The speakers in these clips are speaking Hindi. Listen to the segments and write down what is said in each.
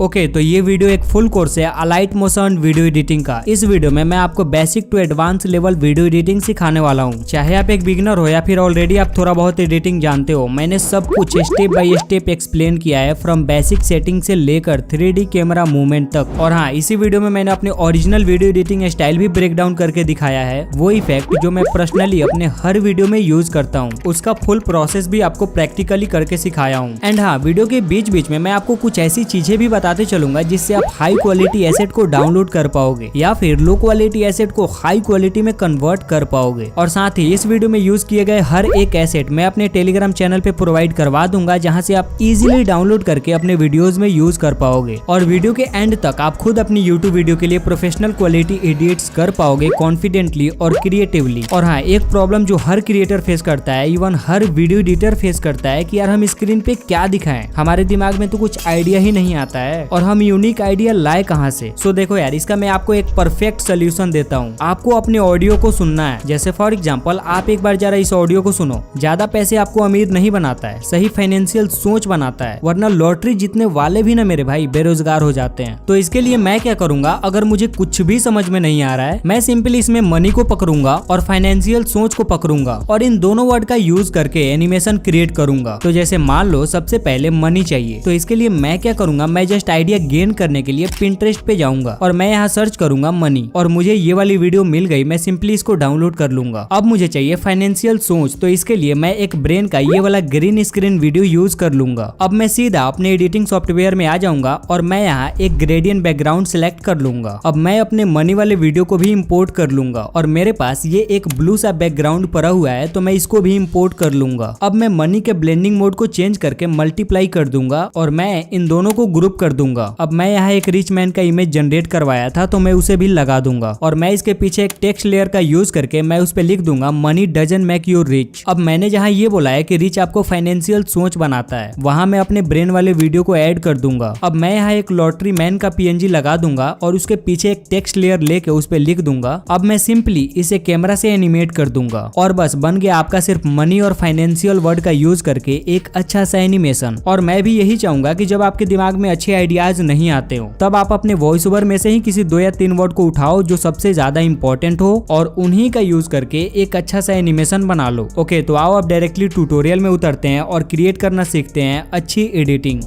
ओके, तो ये वीडियो एक फुल कोर्स है अलाइट मोशन वीडियो एडिटिंग का। इस वीडियो में मैं आपको basic to advance level video editing सिखाने वाला हूँ। चाहे आप एक बिगिनर हो या फिर ऑलरेडी आप थोड़ा बहुत एडिटिंग जानते हो, मैंने सब कुछ स्टेप बाय स्टेप एक्सप्लेन किया है, फ्रॉम बेसिक सेटिंग से लेकर 3D कैमरा मूवमेंट तक। और हाँ, इसी वीडियो में मैंने अपने ओरिजिनल वीडियो एडिटिंग स्टाइल भी ब्रेक डाउन करके दिखाया है, वो इफेक्ट जो मैं पर्सनली अपने हर वीडियो में यूज करता हूँ, उसका फुल प्रोसेस भी आपको प्रैक्टिकली करके सिखाया हूँ। एंड हाँ, वीडियो के बीच बीच में मैं आपको कुछ ऐसी चीजें भी बताते चलूंगा जिससे आप हाई क्वालिटी एसेट को डाउनलोड कर पाओगे या फिर लो क्वालिटी एसेट को हाई क्वालिटी में कन्वर्ट कर पाओगे। और साथ ही इस वीडियो में यूज किए गए हर एक एसेट मैं अपने टेलीग्राम चैनल पे प्रोवाइड करवा दूंगा, जहां से आप इजीली डाउनलोड करके अपने वीडियोस में यूज कर पाओगे। और वीडियो के एंड तक आप खुद अपनी यूट्यूब वीडियो के लिए प्रोफेशनल क्वालिटी एडिट्स कर पाओगे कॉन्फिडेंटली और क्रिएटिवली। और हाँ, एक प्रॉब्लम जो हर क्रिएटर फेस करता है, इवन हर वीडियो एडिटर फेस करता है कि यार हम स्क्रीन पे क्या दिखाएं, हमारे दिमाग में तो कुछ आइडिया ही नहीं आता है और हम यूनिक आइडिया लाए कहां से। सो देखो यार, इसका मैं आपको एक परफेक्ट सोल्यूशन देता हूं। आपको अपने ऑडियो को सुनना है। जैसे फॉर एग्जांपल, आप एक बार जरा इस ऑडियो को सुनो। ज्यादा पैसे आपको अमीर नहीं बनाता है, सही फाइनेंशियल सोच बनाता है, वरना लॉटरी जीतने वाले भी ना मेरे भाई बेरोजगार हो जाते हैं। तो इसके लिए मैं क्या करूंगा, अगर मुझे कुछ भी समझ में नहीं आ रहा है, मैं सिंपली इसमें मनी को पकड़ूंगा और फाइनेंशियल सोच को पकड़ूंगा और इन दोनों वर्ड का यूज करके एनिमेशन क्रिएट करूंगा। तो जैसे मान लो सबसे पहले मनी चाहिए, तो इसके लिए मैं क्या करूंगा, मैं जस्ट आइडिया गेन करने के लिए पिंटरेस्ट पे जाऊंगा और मैं यहाँ सर्च करूंगा मनी, और मुझे ये वाली वीडियो मिल गई। मैं सिंपली इसको डाउनलोड कर लूंगा। अब मुझे चाहिए फाइनेंशियल सोच, तो इसके लिए मैं एक ब्रेन का ये वाला ग्रीन स्क्रीन वीडियो यूज कर लूंगा। अब मैं सीधा अपने एडिटिंग सॉफ्टवेयर में आ जाऊंगा और मैं यहाँ एक ग्रेडियंट बैकग्राउंड सिलेक्ट कर लूंगा। अब मैं अपने मनी वाले वीडियो को भी इम्पोर्ट कर लूंगा और मेरे पास ये एक ब्लू सा बैकग्राउंड पड़ा हुआ है, तो मैं इसको भी इम्पोर्ट कर लूंगा। अब मैं मनी के ब्लेंडिंग मोड को चेंज करके मल्टीप्लाई कर दूंगा और मैं इन दोनों को ग्रुप कर दूंगा। अब मैं यहाँ एक रिच मैन का इमेज जनरेट करवाया था, तो मैं उसे भी लगा दूंगा और मैं इसके पीछे एक टेक्स्ट लेयर का यूज करके मैं उस पे लिख दूंगा money doesn't make you rich. अब मैंने जहाँ ये बोला है कि रिच आपको फाइनेंशियल सोच बनाता है, वहां मैं अपने ब्रेन वाले वीडियो को ऐड कर दूंगा। अब मैं यहाँ एक लॉटरी मैन का PNG लगा दूंगा और उसके पीछे एक टेक्स्ट लेयर लेके उस पे लिख दूंगा। अब मैं सिंपली इसे कैमरा से एनिमेट कर दूंगा और बस बन गया आपका सिर्फ मनी और फाइनेंशियल वर्ड का यूज करके एक अच्छा सा एनिमेशन। और मैं भी यही चाहूंगा कि जब आपके दिमाग में अच्छे आइडियाज नहीं आते हो, तब आप अपने वॉइस ओवर में से ही किसी 2 या 3 वर्ड को उठाओ जो सबसे ज्यादा इंपॉर्टेंट हो और उन्हीं का यूज करके एक अच्छा सा एनिमेशन बना लो। ओके, तो आओ अब डायरेक्टली ट्यूटोरियल में उतरते हैं और क्रिएट करना सीखते हैं अच्छी एडिटिंग।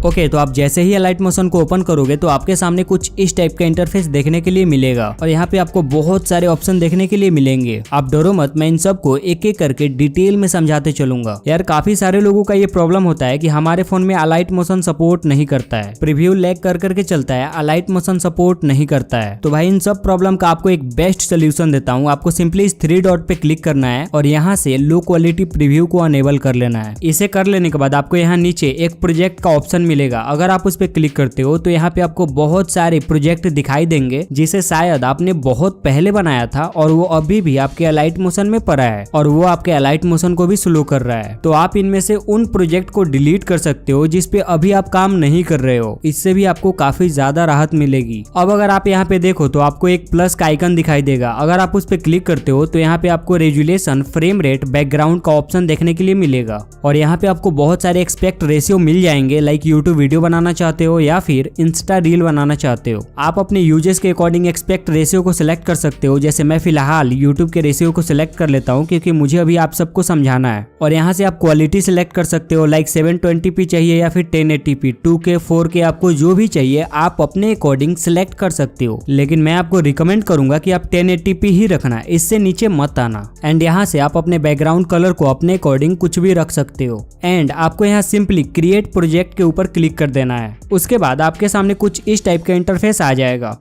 ओके, तो आप जैसे ही अलाइट मोशन को ओपन करोगे तो आपके सामने कुछ इस टाइप का इंटरफेस देखने के लिए मिलेगा और यहाँ पे आपको बहुत सारे ऑप्शन देखने के लिए मिलेंगे। आप डरो मत, मैं इन सबको एक एक करके डिटेल में समझाते चलूंगा। यार काफी सारे लोगों का ये प्रॉब्लम होता है कि हमारे फोन में अलाइट मोशन सपोर्ट नहीं करता है, प्रीव्यू लैग कर करके चलता है, अलाइट मोशन सपोर्ट नहीं करता है। तो भाई इन सब प्रॉब्लम का आपको एक बेस्ट सोल्यूशन देता हूँ। आपको सिंपली इस 3 डॉट पे क्लिक करना है और यहाँ से लो क्वालिटी प्रीव्यू को अनेबल कर लेना है। इसे कर लेने के बाद आपको यहाँ नीचे एक प्रोजेक्ट का ऑप्शन मिलेगा। अगर आप उस पे क्लिक करते हो तो यहाँ पे आपको बहुत सारे प्रोजेक्ट दिखाई देंगे, जिसे शायद आपने बहुत पहले बनाया था और वो अभी भी आपके अलाइट मोशन में पड़ा है और वो आपके अलाइट मोशन को भी स्लो कर रहा है। तो आप इनमें से उन प्रोजेक्ट को डिलीट कर सकते हो जिस पे अभी आप काम नहीं कर रहे हो। इससे भी आपको काफी ज्यादा राहत मिलेगी। अब अगर आप यहाँ पे देखो तो आपको एक प्लस का आइकन दिखाई देगा। अगर आप उस पे क्लिक करते हो तो यहाँ पे आपको रेजुलेशन, फ्रेम रेट, बैकग्राउंड का ऑप्शन देखने के लिए मिलेगा और यहाँ पे आपको बहुत सारे एक्सपेक्ट रेशियो मिल जाएंगे, लाइक यूट्यूब वीडियो बनाना चाहते हो या फिर इंस्टा रील बनाना चाहते हो। आप अपने यूजेस के अकॉर्डिंग एक्सपेक्ट रेशियो को सिलेक्ट कर सकते हो। जैसे मैं फिलहाल यूट्यूब के रेशियो को सिलेक्ट कर लेता हूँ क्योंकि मुझे अभी आप सबको समझाना है। और यहाँ से आप क्वालिटी सिलेक्ट कर सकते हो, लाइक 720p चाहिए या फिर 1080p, 2K, 4K, आपको जो भी चाहिए आप अपने अकॉर्डिंग सिलेक्ट कर सकते हो। लेकिन मैं आपको रिकमेंड करूंगा कि आप 1080p ही रखना, इससे नीचे मत आना। एंड यहाँ से आप अपने बैकग्राउंड कलर को अपने अकॉर्डिंग कुछ भी रख सकते हो। एंड आपको यहाँ सिंपली क्रिएट प्रोजेक्ट के ऊपर क्लिक कर देना है। उसके बाद आपके सामने कुछ इस टाइप का इंटरफेस आ जाएगा।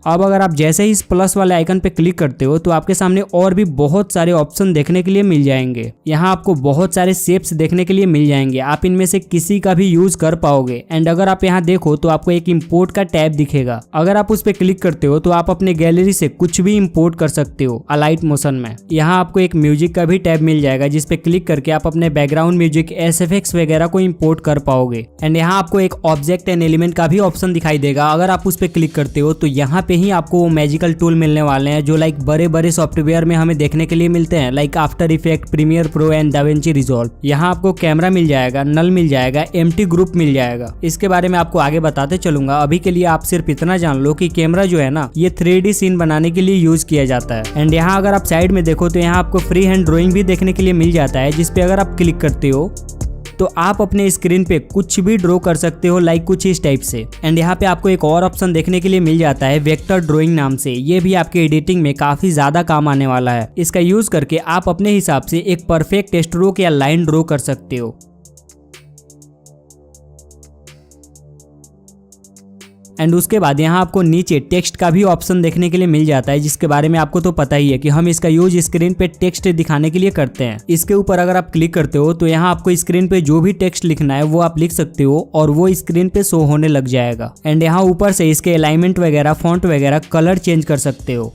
अब अगर आप जैसे ही इस प्लस वाले आइकन पे क्लिक करते हो तो आपके सामने और भी बहुत सारे ऑप्शन देखने के लिए मिल जाएंगे। यहाँ आपको बहुत सारे शेप्स देखने के लिए मिल जाएंगे, आप इनमें से किसी का भी यूज कर पाओगे। एंड अगर आप यहाँ देखो तो आपको एक इंपोर्ट का टैब दिखेगा। अगर आप उस पे क्लिक करते हो तो आप अपने गैलरी से कुछ भी इंपोर्ट कर सकते हो अलाइट मोशन में। यहाँ आपको एक म्यूजिक का भी टैब मिल जाएगा जिसपे क्लिक करके आप अपने बैकग्राउंड म्यूजिक, SFX वगैरह को इंपोर्ट कर पाओगे। एंड यहाँ आपको एक ऑब्जेक्ट एंड एलिमेंट का भी ऑप्शन दिखाई देगा। अगर आप उस पे क्लिक करते हो तो यहाँ पे ही आपको वो मैजिकल टूल मिलने वाले हैं जो लाइक बड़े बड़े सॉफ्टवेयर में हमें देखने के लिए मिलते हैं, like After Effect, Premiere Pro and DaVinci Resolve. यहाँ आपको कैमरा मिल जाएगा, नल मिल जाएगा, एम्प्टी ग्रुप मिल जाएगा। इसके बारे में आपको आगे बताते चलूंगा। अभी के लिए आप सिर्फ इतना जान लो कि कैमरा जो है ना ये 3D सीन बनाने के लिए यूज किया जाता है। एंड यहाँ अगर आप साइड में देखो तो यहाँ आपको फ्री हैंड ड्राइंग भी देखने के लिए मिल जाता है, जिसपे अगर आप क्लिक करते हो तो आप अपने स्क्रीन पे कुछ भी ड्रॉ कर सकते हो, लाइक कुछ इस टाइप से। एंड यहाँ पे आपको एक और ऑप्शन देखने के लिए मिल जाता है वेक्टर ड्राइंग नाम से। ये भी आपके एडिटिंग में काफी ज्यादा काम आने वाला है। इसका यूज करके आप अपने हिसाब से एक परफेक्ट स्ट्रोक या लाइन ड्रॉ कर सकते हो। एंड उसके बाद यहाँ आपको नीचे टेक्स्ट का भी ऑप्शन देखने के लिए मिल जाता है, जिसके बारे में आपको तो पता ही है कि हम इसका यूज स्क्रीन पे टेक्स्ट दिखाने के लिए करते हैं। इसके ऊपर अगर आप क्लिक करते हो तो यहाँ आपको स्क्रीन पे जो भी टेक्स्ट लिखना है वो आप लिख सकते हो और वो स्क्रीन पे शो होने लग जाएगा। एंड यहाँ ऊपर से इसके अलाइनमेंट वगैरह, फॉन्ट वगैरह, कलर चेंज कर सकते हो।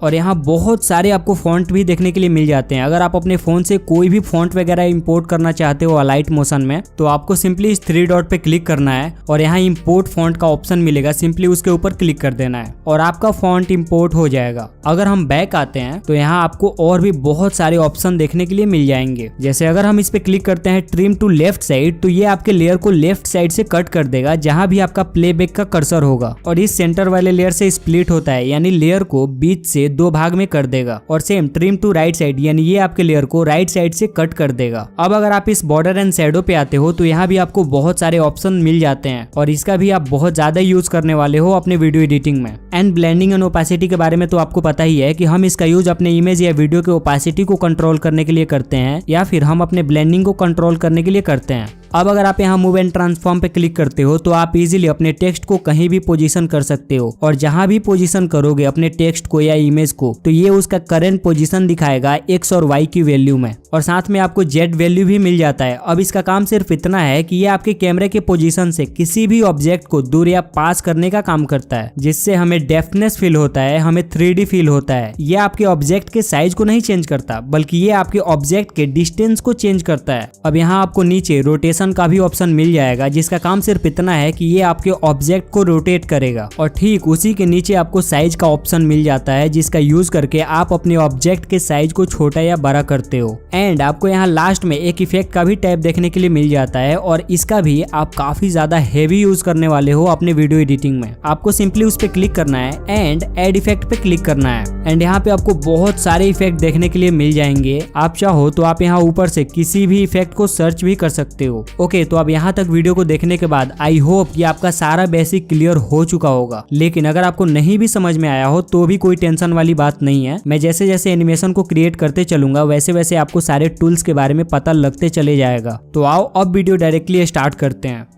और यहाँ बहुत सारे आपको फॉन्ट भी देखने के लिए मिल जाते हैं। अगर आप अपने फोन से कोई भी फॉन्ट वगैरह इंपोर्ट करना चाहते हो अलाइट मोशन में, तो आपको सिंपली इस 3 डॉट पे क्लिक करना है और यहाँ इंपोर्ट फॉन्ट का ऑप्शन मिलेगा, सिंपली उसके ऊपर क्लिक कर देना है और आपका फॉन्ट इंपोर्ट हो जाएगा। अगर हम बैक आते हैं तो यहाँ आपको और भी बहुत सारे ऑप्शन देखने के लिए मिल जाएंगे। जैसे अगर हम इस पे क्लिक करते हैं ट्रिम टू लेफ्ट साइड, तो ये आपके लेयर को लेफ्ट साइड से कट कर देगा जहां भी आपका प्लेबैक का कर्सर होगा, और इस सेंटर वाले लेयर से स्प्लिट होता है, यानी लेयर को बीच से 2 भाग में कर देगा। और same trim to right side, यानी ये आपके लेयर को राइट साइड से कट कर देगा। अब अगर आप इस बॉर्डर एंड शैडो पे आते हो तो यहाँ भी आपको बहुत सारे ऑप्शन मिल जाते हैं और इसका भी आप बहुत ज्यादा यूज करने वाले हो अपने वीडियो एडिटिंग में। एंड ब्लेंडिंग एंड ओपेसिटी के बारे में तो आपको पता ही है कि हम इसका यूज अपने इमेज या वीडियो के ओपेसिटी को कंट्रोल करने के लिए करते हैं, या फिर हम अपने ब्लेंडिंग को कंट्रोल करने के लिए करते हैं। अब अगर आप यहाँ मूव एंड ट्रांसफॉर्म पे क्लिक करते हो तो आप इजीली अपने टेक्स्ट को कहीं भी पोजीशन कर सकते हो, और जहां भी पोजीशन करोगे अपने टेक्स्ट को या इमेज को, तो ये उसका करंट पोजीशन दिखाएगा एक्स और वाई की वैल्यू में, और साथ में आपको जेड वैल्यू भी मिल जाता है। अब इसका काम सिर्फ इतना है कि ये आपके कैमरे के पोजीशन से किसी भी ऑब्जेक्ट को दूर या पास करने का काम करता है, जिससे हमें डेप्थनेस फील होता है, हमें 3D फील होता है। ये आपके ऑब्जेक्ट के साइज को नहीं चेंज करता, बल्कि ये आपके ऑब्जेक्ट के डिस्टेंस को चेंज करता है। अब यहाँ आपको नीचे रोटेशन का भी ऑप्शन मिल जाएगा, जिसका काम सिर्फ इतना है कि ये आपके ऑब्जेक्ट को रोटेट करेगा, और ठीक उसी के नीचे आपको साइज का ऑप्शन मिल जाता है, जिसका यूज करके आप अपने ऑब्जेक्ट के साइज को छोटा या बड़ा करते हो। एंड आपको यहाँ लास्ट में एक इफेक्ट का भी टैब देखने के लिए मिल जाता है, और इसका भी आप काफी ज्यादा हेवी यूज करने वाले हो अपने वीडियो एडिटिंग में। आपको सिंपली उस पर क्लिक करना है एंड एड इफेक्ट पे क्लिक करना है। एंड यहाँ पे आपको बहुत सारे इफेक्ट देखने के लिए मिल जाएंगे। आप चाहो तो आप यहाँ ऊपर से किसी भी इफेक्ट को सर्च भी कर सकते हो। ओके, तो अब यहाँ तक वीडियो को देखने के बाद आई होप कि आपका सारा बेसिक क्लियर हो चुका होगा। लेकिन अगर आपको नहीं भी समझ में आया हो तो भी कोई टेंशन वाली बात नहीं है। मैं जैसे जैसे एनिमेशन को क्रिएट करते चलूंगा वैसे वैसे आपको सारे टूल्स के बारे में पता लगते चले जाएगा। तो आओ अब वीडियो डायरेक्टली स्टार्ट करते हैं।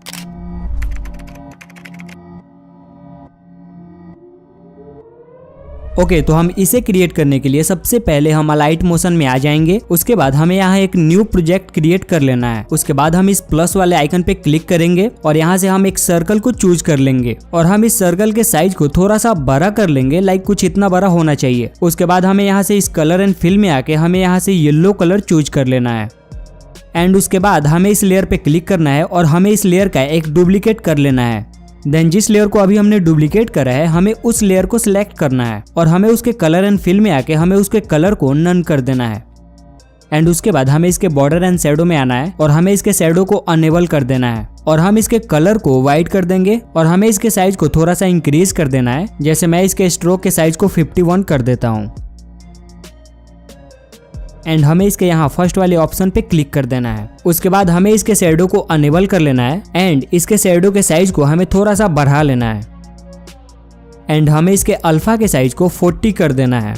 ओके, तो हम इसे क्रिएट करने के लिए सबसे पहले हम अलाइट मोशन में आ जाएंगे। उसके बाद हमें यहाँ एक न्यू प्रोजेक्ट क्रिएट कर लेना है। उसके बाद हम इस प्लस वाले आइकन पे क्लिक करेंगे और यहाँ से हम एक सर्कल को चूज कर लेंगे, और हम इस सर्कल के साइज को थोड़ा सा बड़ा कर लेंगे, लाइक कुछ इतना बड़ा होना चाहिए। उसके बाद हमें यहाँ से इस कलर एंड फिल में आके हमें यहाँ से येलो कलर चूज कर लेना है। एंड उसके बाद हमें इस लेयर पे क्लिक करना है और हमें इस लेयर का एक डुप्लीकेट कर लेना है। देन जिस लेयर को अभी हमने डुप्लीकेट करा है हमें उस लेयर को सिलेक्ट करना है, और हमें उसके कलर एंड फिल में आके हमें उसके कलर को नन कर देना है। एंड उसके बाद हमें इसके बॉर्डर एंड शैडो में आना है और हमें इसके शैडो को अनेबल कर देना है, और हम इसके कलर को व्हाइट कर देंगे, और हमें इसके साइज को थोड़ा सा इंक्रीज कर देना है। जैसे मैं इसके स्ट्रोक के साइज को 51 कर देता हूँ। एंड हमें इसके यहाँ फर्स्ट वाले ऑप्शन पे क्लिक कर देना है। उसके बाद हमें इसके शैडो को अनेबल कर लेना है, एंड इसके शैडो के साइज को हमें थोड़ा सा बढ़ा लेना है। एंड हमें इसके अल्फा के साइज को 40 कर देना है।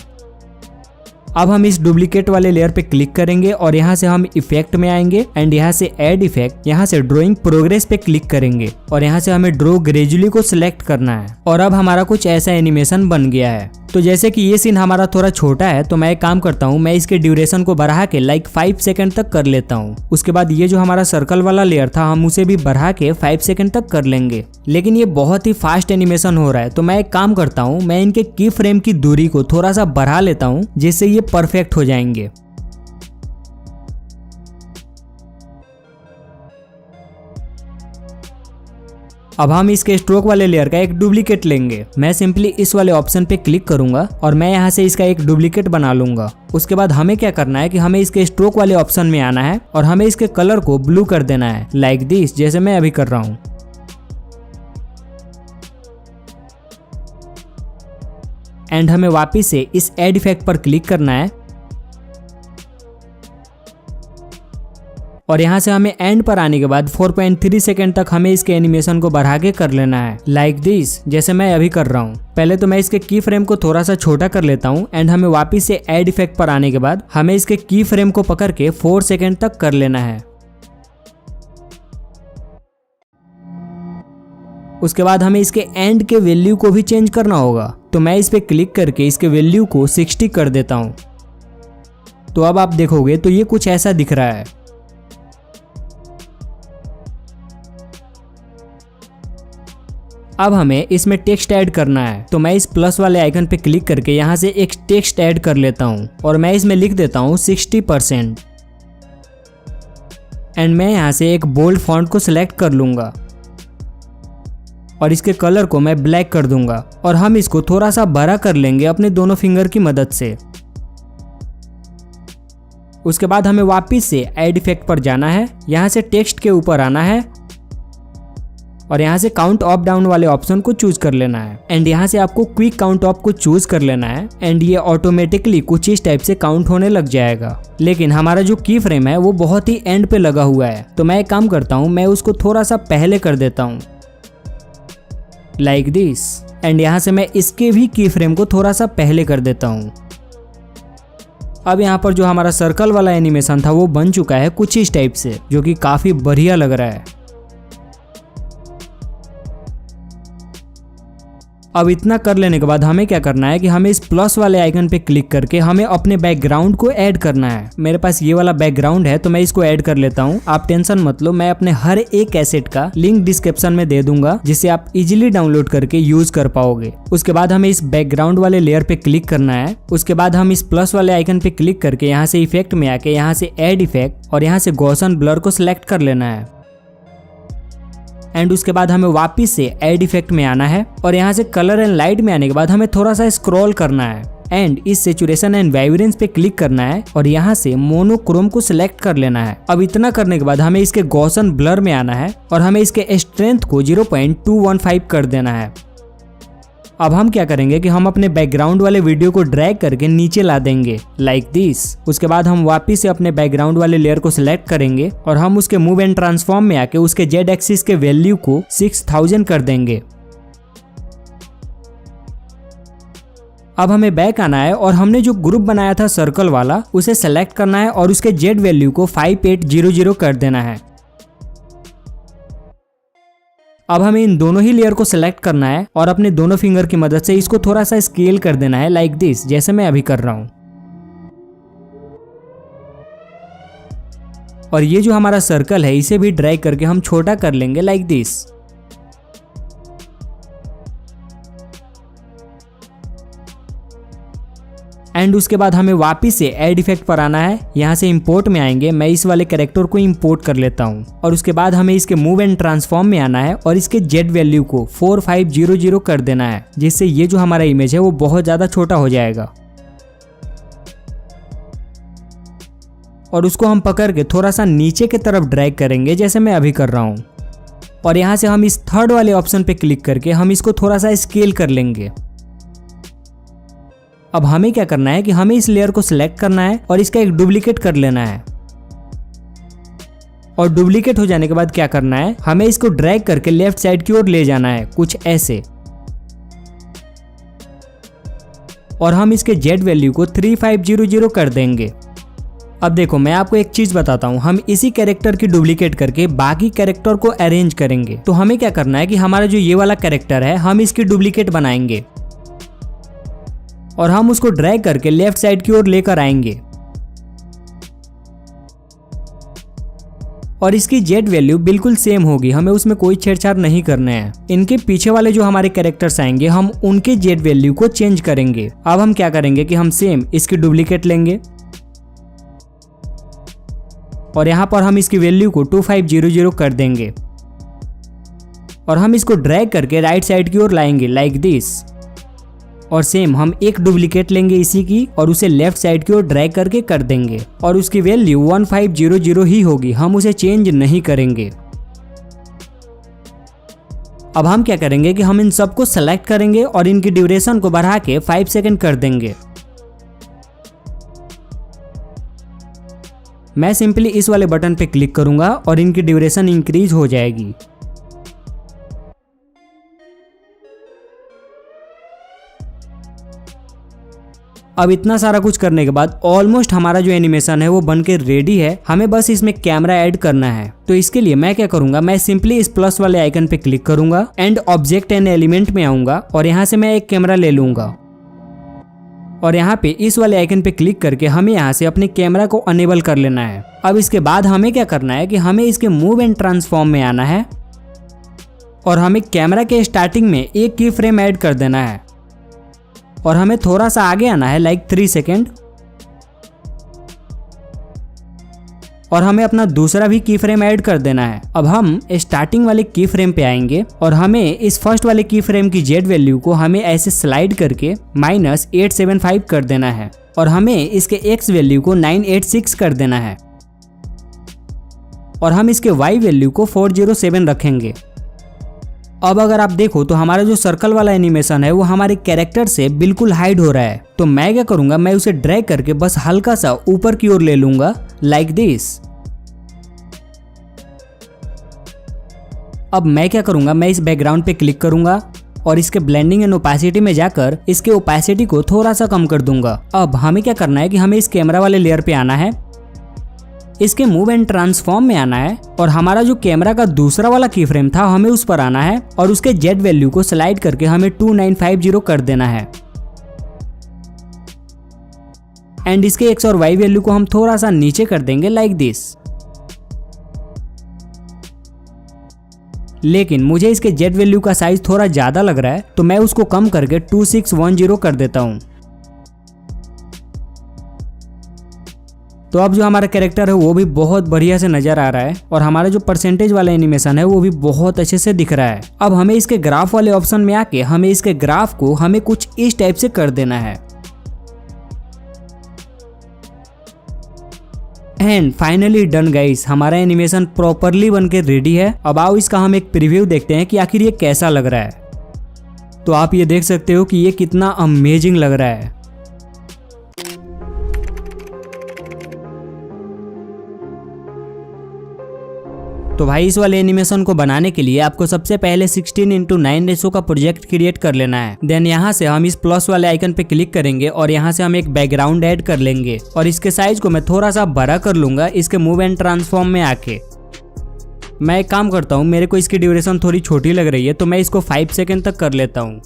अब हम इस डुप्लीकेट वाले लेयर पे क्लिक करेंगे और यहाँ से हम इफेक्ट में आएंगे, एंड यहाँ से ऐड इफेक्ट, यहाँ से ड्राइंग प्रोग्रेस पे क्लिक करेंगे, और यहाँ से हमें ड्रॉ ग्रेजुअली को सिलेक्ट करना है। और अब हमारा कुछ ऐसा एनिमेशन बन गया है। तो जैसे कि ये सीन हमारा थोड़ा छोटा है, तो मैं एक काम करता हूँ, मैं इसके ड्यूरेशन को बढ़ा के लाइक 5 सेकंड तक कर लेता हूँ। उसके बाद ये जो हमारा सर्कल वाला लेयर था हम उसे भी बढ़ा के 5 सेकंड तक कर लेंगे। लेकिन ये बहुत ही फास्ट एनिमेशन हो रहा है, तो मैं एक काम करता हूँ, मैं इनके की फ्रेम की दूरी को थोड़ा सा बढ़ा लेता हूँ, जिससे ये परफेक्ट हो जाएंगे। अब हम इसके स्ट्रोक वाले लेयर का एक डुप्लीकेट लेंगे। मैं सिंपली इस वाले ऑप्शन पे क्लिक करूंगा और मैं यहाँ से इसका एक डुप्लीकेट बना लूंगा। उसके बाद हमें क्या करना है कि हमें इसके स्ट्रोक वाले ऑप्शन में आना है और हमें इसके कलर को ब्लू कर देना है, लाइक दिस, जैसे मैं अभी कर रहा हूँ। एंड हमें वापिस से इस ऐड इफेक्ट पर क्लिक करना है और यहाँ से हमें एंड पर आने के बाद 4.3 सेकंड तक हमें इसके एनिमेशन को बढ़ा के कर लेना है, लाइक दिस, जैसे मैं अभी कर रहा हूँ। पहले तो मैं इसके की फ्रेम को थोड़ा सा छोटा कर लेता हूँ एंड हमें वापिस से ऐड इफेक्ट पर आने के बाद हमें इसके की फ्रेम को पकड़ के 4 सेकंड तक कर लेना है। उसके बाद हमें इसके एंड के वैल्यू को भी चेंज करना होगा, तो मैं इस पे क्लिक करके इसके वैल्यू को 60 कर देता हूँ। तो अब आप देखोगे तो ये कुछ ऐसा दिख रहा है। अब हमें इसमें टेक्स्ट ऐड करना है, तो मैं इस प्लस वाले आइकन पे क्लिक करके यहाँ से एक टेक्स्ट ऐड कर लेता हूँ और मैं इसमें लिख देता हूँ 60%। एंड मैं यहाँ से एक बोल्ड फॉन्ट को सिलेक्ट कर लूंगा और इसके कलर को मैं ब्लैक कर दूंगा और हम इसको थोड़ा सा बड़ा कर लेंगे अपने दोनों फिंगर की मदद से। उसके बाद हमें वापस से ऐड इफेक्ट पर जाना है, यहाँ से टेक्स्ट के ऊपर आना है और यहाँ से काउंट अप डाउन वाले ऑप्शन को चूज कर लेना है एंड यहाँ से आपको क्विक काउंट अप को चूज कर लेना है एंड ये ऑटोमेटिकली कुछ इस टाइप से काउंट होने लग जाएगा। लेकिन हमारा जो की फ्रेम है वो बहुत ही एंड पे लगा हुआ है, तो मैं एक काम करता हूँ, मैं उसको थोड़ा सा पहले कर देता हूँ, लाइक दिस। एंड यहाँ से मैं इसके भी की फ्रेम को थोड़ा सा पहले कर देता हूँ। अब यहाँ पर जो हमारा सर्कल वाला एनिमेशन था वो बन चुका है कुछ इस टाइप से, जो कि काफी बढ़िया लग रहा है। अब इतना कर लेने के बाद हमें क्या करना है कि हमें इस प्लस वाले आइकन पे क्लिक करके हमें अपने बैकग्राउंड को ऐड करना है। मेरे पास ये वाला बैकग्राउंड है तो मैं इसको ऐड कर लेता हूँ। आप टेंशन मत लो, मैं अपने हर एक एसेट का लिंक डिस्क्रिप्शन में दे दूंगा, जिसे आप इजीली डाउनलोड करके यूज कर पाओगे। उसके बाद हमें इस बैकग्राउंड वाले लेयर पे क्लिक करना है। उसके बाद हम इस प्लस वाले आइकन पे क्लिक करके यहाँ से इफेक्ट में आके यहाँ से ऐड इफेक्ट और यहाँ से गॉसन ब्लर को सिलेक्ट कर लेना है। एंड उसके बाद हमें वापस से ऐड इफेक्ट में आना है और यहाँ से कलर एंड लाइट में आने के बाद हमें थोड़ा सा स्क्रॉल करना है एंड इस सैचुरेशन एंड वाइब्रेंस पे क्लिक करना है और यहाँ से मोनोक्रोम को सिलेक्ट कर लेना है। अब इतना करने के बाद हमें इसके गॉसन ब्लर में आना है और हमें इसके स्ट्रेंथ को 0.215 कर देना है। अब हम क्या करेंगे कि हम अपने बैकग्राउंड वाले वीडियो को ड्रैग करके नीचे ला देंगे, लाइक दिस। उसके बाद हम वापस से अपने बैकग्राउंड वाले लेयर को सिलेक्ट करेंगे और हम उसके मूव एंड ट्रांसफॉर्म में आके उसके जेड एक्सिस के वैल्यू को 6000 कर देंगे। अब हमें बैक आना है और हमने जो ग्रुप बनाया था सर्कल वाला उसे सेलेक्ट करना है और उसके जेड वैल्यू को 5800 कर देना है। अब हमें इन दोनों ही लेयर को सिलेक्ट करना है और अपने दोनों फिंगर की मदद से इसको थोड़ा सा स्केल कर देना है, लाइक दिस, जैसे मैं अभी कर रहा हूं। और ये जो हमारा सर्कल है इसे भी ड्रैग करके हम छोटा कर लेंगे, लाइक दिस। एंड उसके बाद हमें वापस से ऐड इफेक्ट पर आना है। यहाँ से इंपोर्ट में आएंगे, मैं इस वाले कैरेक्टर को इंपोर्ट कर लेता हूँ और उसके बाद हमें इसके मूव एंड ट्रांसफॉर्म में आना है और इसके जेड वैल्यू को 4500 कर देना है, जिससे ये जो हमारा इमेज है वो बहुत ज्यादा छोटा हो जाएगा। और उसको हम पकड़ के थोड़ा सा नीचे की तरफ ड्रैग करेंगे, जैसे मैं अभी कर रहा हूँ। और यहाँ से हम इस थर्ड वाले ऑप्शन पे क्लिक करके हम इसको थोड़ा सा स्केल कर लेंगे। अब हमें क्या करना है कि हमें इस लेयर को सिलेक्ट करना है और इसका एक डुप्लीकेट कर लेना है। और डुप्लीकेट हो जाने के बाद क्या करना है, हमें इसको ड्रैग करके लेफ्ट साइड की ओर ले जाना है, कुछ ऐसे। और हम इसके जेड वैल्यू को 3500 कर देंगे। अब देखो, मैं आपको एक चीज बताता हूँ, हम इसी कैरेक्टर की डुप्लीकेट करके बाकी कैरेक्टर को अरेंज करेंगे। तो हमें क्या करना है कि हमारा जो ये वाला कैरेक्टर है हम इसकी डुप्लीकेट बनाएंगे और हम उसको ड्रैग करके लेफ्ट साइड की ओर लेकर आएंगे और इसकी जेड वैल्यू बिल्कुल सेम होगी, हमें उसमें कोई छेड़छाड़ नहीं करने हैं। इनके पीछे वाले जो हमारे कैरेक्टर्स आएंगे हम उनके जेड वैल्यू को चेंज करेंगे। अब हम क्या करेंगे कि हम सेम इसकी डुप्लीकेट लेंगे और यहाँ पर हम इसकी वैल्यू को 2500 कर देंगे और हम इसको ड्रैग करके राइट साइड की ओर लाएंगे लाइक दिस। और सेम हम एक डुप्लीकेट लेंगे इसी की और उसे लेफ्ट साइड की ओर ड्रैग करके कर देंगे और उसकी वैल्यू 1500 ही होगी, हम उसे चेंज नहीं करेंगे। अब हम क्या करेंगे कि हम इन सबको सेलेक्ट करेंगे और इनकी ड्यूरेशन को बढ़ा के 5 सेकंड कर देंगे। मैं सिंपली इस वाले बटन पे क्लिक करूंगा और इनकी ड्यूरेशन इंक्रीज हो जाएगी। अब इतना सारा कुछ करने के बाद ऑलमोस्ट हमारा जो एनिमेशन है वो बनके रेडी है। हमें बस इसमें कैमरा ऐड करना है। तो इसके लिए मैं क्या करूंगा, मैं सिंपली इस प्लस वाले आइकन पे क्लिक करूंगा एंड ऑब्जेक्ट एंड एलिमेंट में आऊंगा और यहाँ से मैं एक कैमरा ले लूंगा और यहाँ पे इस वाले आइकन पे क्लिक करके हमें यहाँ से अपने कैमरा को अनेबल कर लेना है। अब इसके बाद हमें क्या करना है कि हमें इसके मूव एंड ट्रांसफॉर्म में आना है और हमें कैमरा के स्टार्टिंग में एक की फ्रेम ऐड कर देना है और हमें थोड़ा सा आगे आना है लाइक 3 सेकेंड और हमें अपना दूसरा भी की फ्रेम ऐड कर देना है। अब हम स्टार्टिंग वाले की फ्रेम पे आएंगे और हमें इस फर्स्ट वाले की फ्रेम की जेड वैल्यू को हमें ऐसे स्लाइड करके -875 कर देना है और हमें इसके एक्स वैल्यू को 986 कर देना है और हम इसके वाई वैल्यू को 407 रखेंगे। अब अगर आप देखो तो हमारा जो सर्कल वाला एनिमेशन है वो हमारे कैरेक्टर से बिल्कुल हाइड हो रहा है। तो मैं क्या करूंगा, मैं उसे ड्रैग करके बस हल्का सा ऊपर की ओर ले लूंगा लाइक दिस। अब मैं क्या करूंगा, मैं इस बैकग्राउंड पे क्लिक करूंगा और इसके ब्लेंडिंग एंड ओपेसिटी में जाकर इसके ओपेसिटी को थोड़ा सा कम कर दूंगा। अब हमें क्या करना है कि हमें इस कैमरा वाले लेयर पे आना है, इसके मूव एंड ट्रांसफॉर्म में आना है और हमारा जो कैमरा का दूसरा वाला की फ्रेम था हमें उस पर आना है और उसके जेड वैल्यू को स्लाइड करके हमें 2950 कर देना है एंड इसके एक्स और वाई वैल्यू को हम थोड़ा सा नीचे कर देंगे लाइक दिस। लेकिन मुझे इसके जेड वैल्यू का साइज थोड़ा ज्यादा लग रहा है तो मैं उसको कम करके 2610 कर देता हूं। तो अब जो हमारा कैरेक्टर है वो भी बहुत बढ़िया से नजर आ रहा है और हमारा जो परसेंटेज वाला एनिमेशन है वो भी बहुत अच्छे से दिख रहा है। अब हमें इसके ग्राफ वाले ऑप्शन में आके हमें इसके ग्राफ को हमें कुछ इस टाइप से कर देना है एंड फाइनली डन गाइस, हमारा एनिमेशन प्रॉपरली बनके रेडी है। अब आओ इसका हम एक प्रीव्यू देखते हैं कि आखिर ये कैसा लग रहा है। तो आप ये देख सकते हो कि ये कितना अमेजिंग लग रहा है। तो भाई इस वाले एनिमेशन को बनाने के लिए आपको सबसे पहले 16:9 रेशो का प्रोजेक्ट क्रिएट कर लेना है। देन यहाँ से हम इस प्लस वाले आइकन पे क्लिक करेंगे और यहाँ से हम एक बैकग्राउंड ऐड कर लेंगे और इसके साइज को मैं थोड़ा सा बड़ा कर लूंगा इसके मूव एंड ट्रांसफॉर्म में आके। मैं एक काम करता हूँ, मेरे को इसकी ड्यूरेशन थोड़ी छोटी लग रही है तो मैं इसको 5 सेकेंड तक कर लेता हूँ।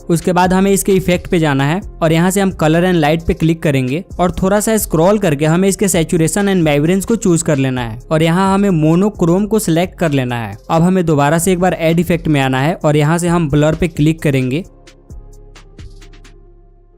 उसके बाद हमें इसके इफेक्ट पे जाना है और यहाँ से हम कलर एंड लाइट पे क्लिक करेंगे और थोड़ा सा स्क्रॉल करके हमें इसके सैचुरेशन एंड वाइब्रेंस को चूज कर लेना है और यहाँ हमें मोनोक्रोम को सिलेक्ट कर लेना है। अब हमें दोबारा से एक बार ऐड इफेक्ट में आना है और यहाँ से हम ब्लर पे क्लिक करेंगे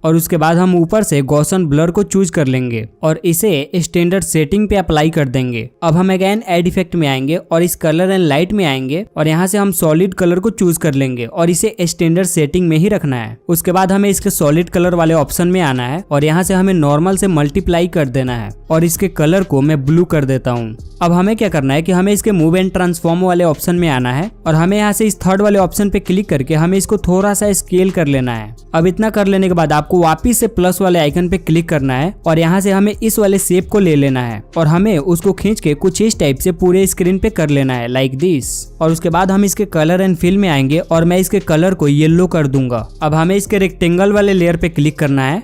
और उसके बाद हम ऊपर से गॉसन ब्लर को चूज कर लेंगे और इसे स्टैंडर्ड सेटिंग पे अप्लाई कर देंगे। अब हम अगेन ऐड इफेक्ट में आएंगे और इस कलर एंड लाइट में आएंगे और यहाँ से हम सॉलिड कलर को चूज कर लेंगे और इसे स्टैंडर्ड सेटिंग में ही रखना है। उसके बाद हमें इसके सॉलिड कलर वाले ऑप्शन में आना है और यहाँ से हमें नॉर्मल से मल्टीप्लाई कर देना है और इसके कलर को मैं ब्लू कर देता हूँ। अब हमें क्या करना है कि हमें इसके मूव एंड ट्रांसफॉर्म वाले ऑप्शन में आना है और हमें यहाँ से इस थर्ड वाले ऑप्शन पे क्लिक करके हमें इसको थोड़ा सा स्केल कर लेना है। अब इतना कर लेने के बाद आपको वापिस से प्लस वाले आइकन पे क्लिक करना है और यहाँ से हमें इस वाले शेप को ले लेना है और हमें उसको खींच के कुछ इस टाइप से पूरे स्क्रीन पे कर लेना है लाइक दिस। और उसके बाद हम इसके कलर एंड फिल में आएंगे और मैं इसके कलर को येलो कर दूंगा। अब हमें इसके रेक्टेंगल वाले लेयर पे क्लिक करना है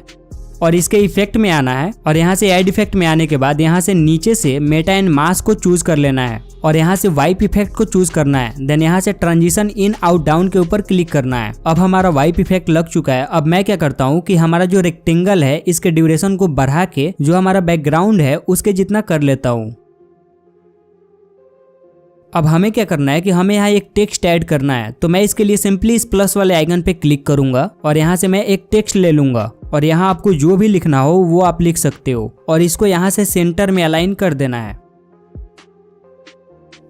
और इसके इफेक्ट में आना है और यहाँ से ऐड इफेक्ट में आने के बाद यहाँ से नीचे से मेटा एंड मास्क को चूज कर लेना है और यहाँ से वाइप इफेक्ट को चूज करना है। देन यहाँ से ट्रांजिशन इन आउट डाउन के ऊपर क्लिक करना है। अब हमारा वाइप इफेक्ट लग चुका है। अब मैं क्या करता हूँ कि हमारा जो रेक्टेंगल है इसके ड्यूरेशन को बढ़ा के जो हमारा बैकग्राउंड है उसके जितना कर लेता हूँ। अब हमें क्या करना है कि हमें यहाँ एक टेक्स्ट ऐड करना है। तो मैं इसके लिए सिंपली इस प्लस वाले आइकन पे क्लिक करूंगा और यहाँ से मैं एक टेक्स्ट ले लूंगा और यहाँ आपको जो भी लिखना हो वो आप लिख सकते हो और इसको यहाँ से सेंटर में अलाइन कर देना है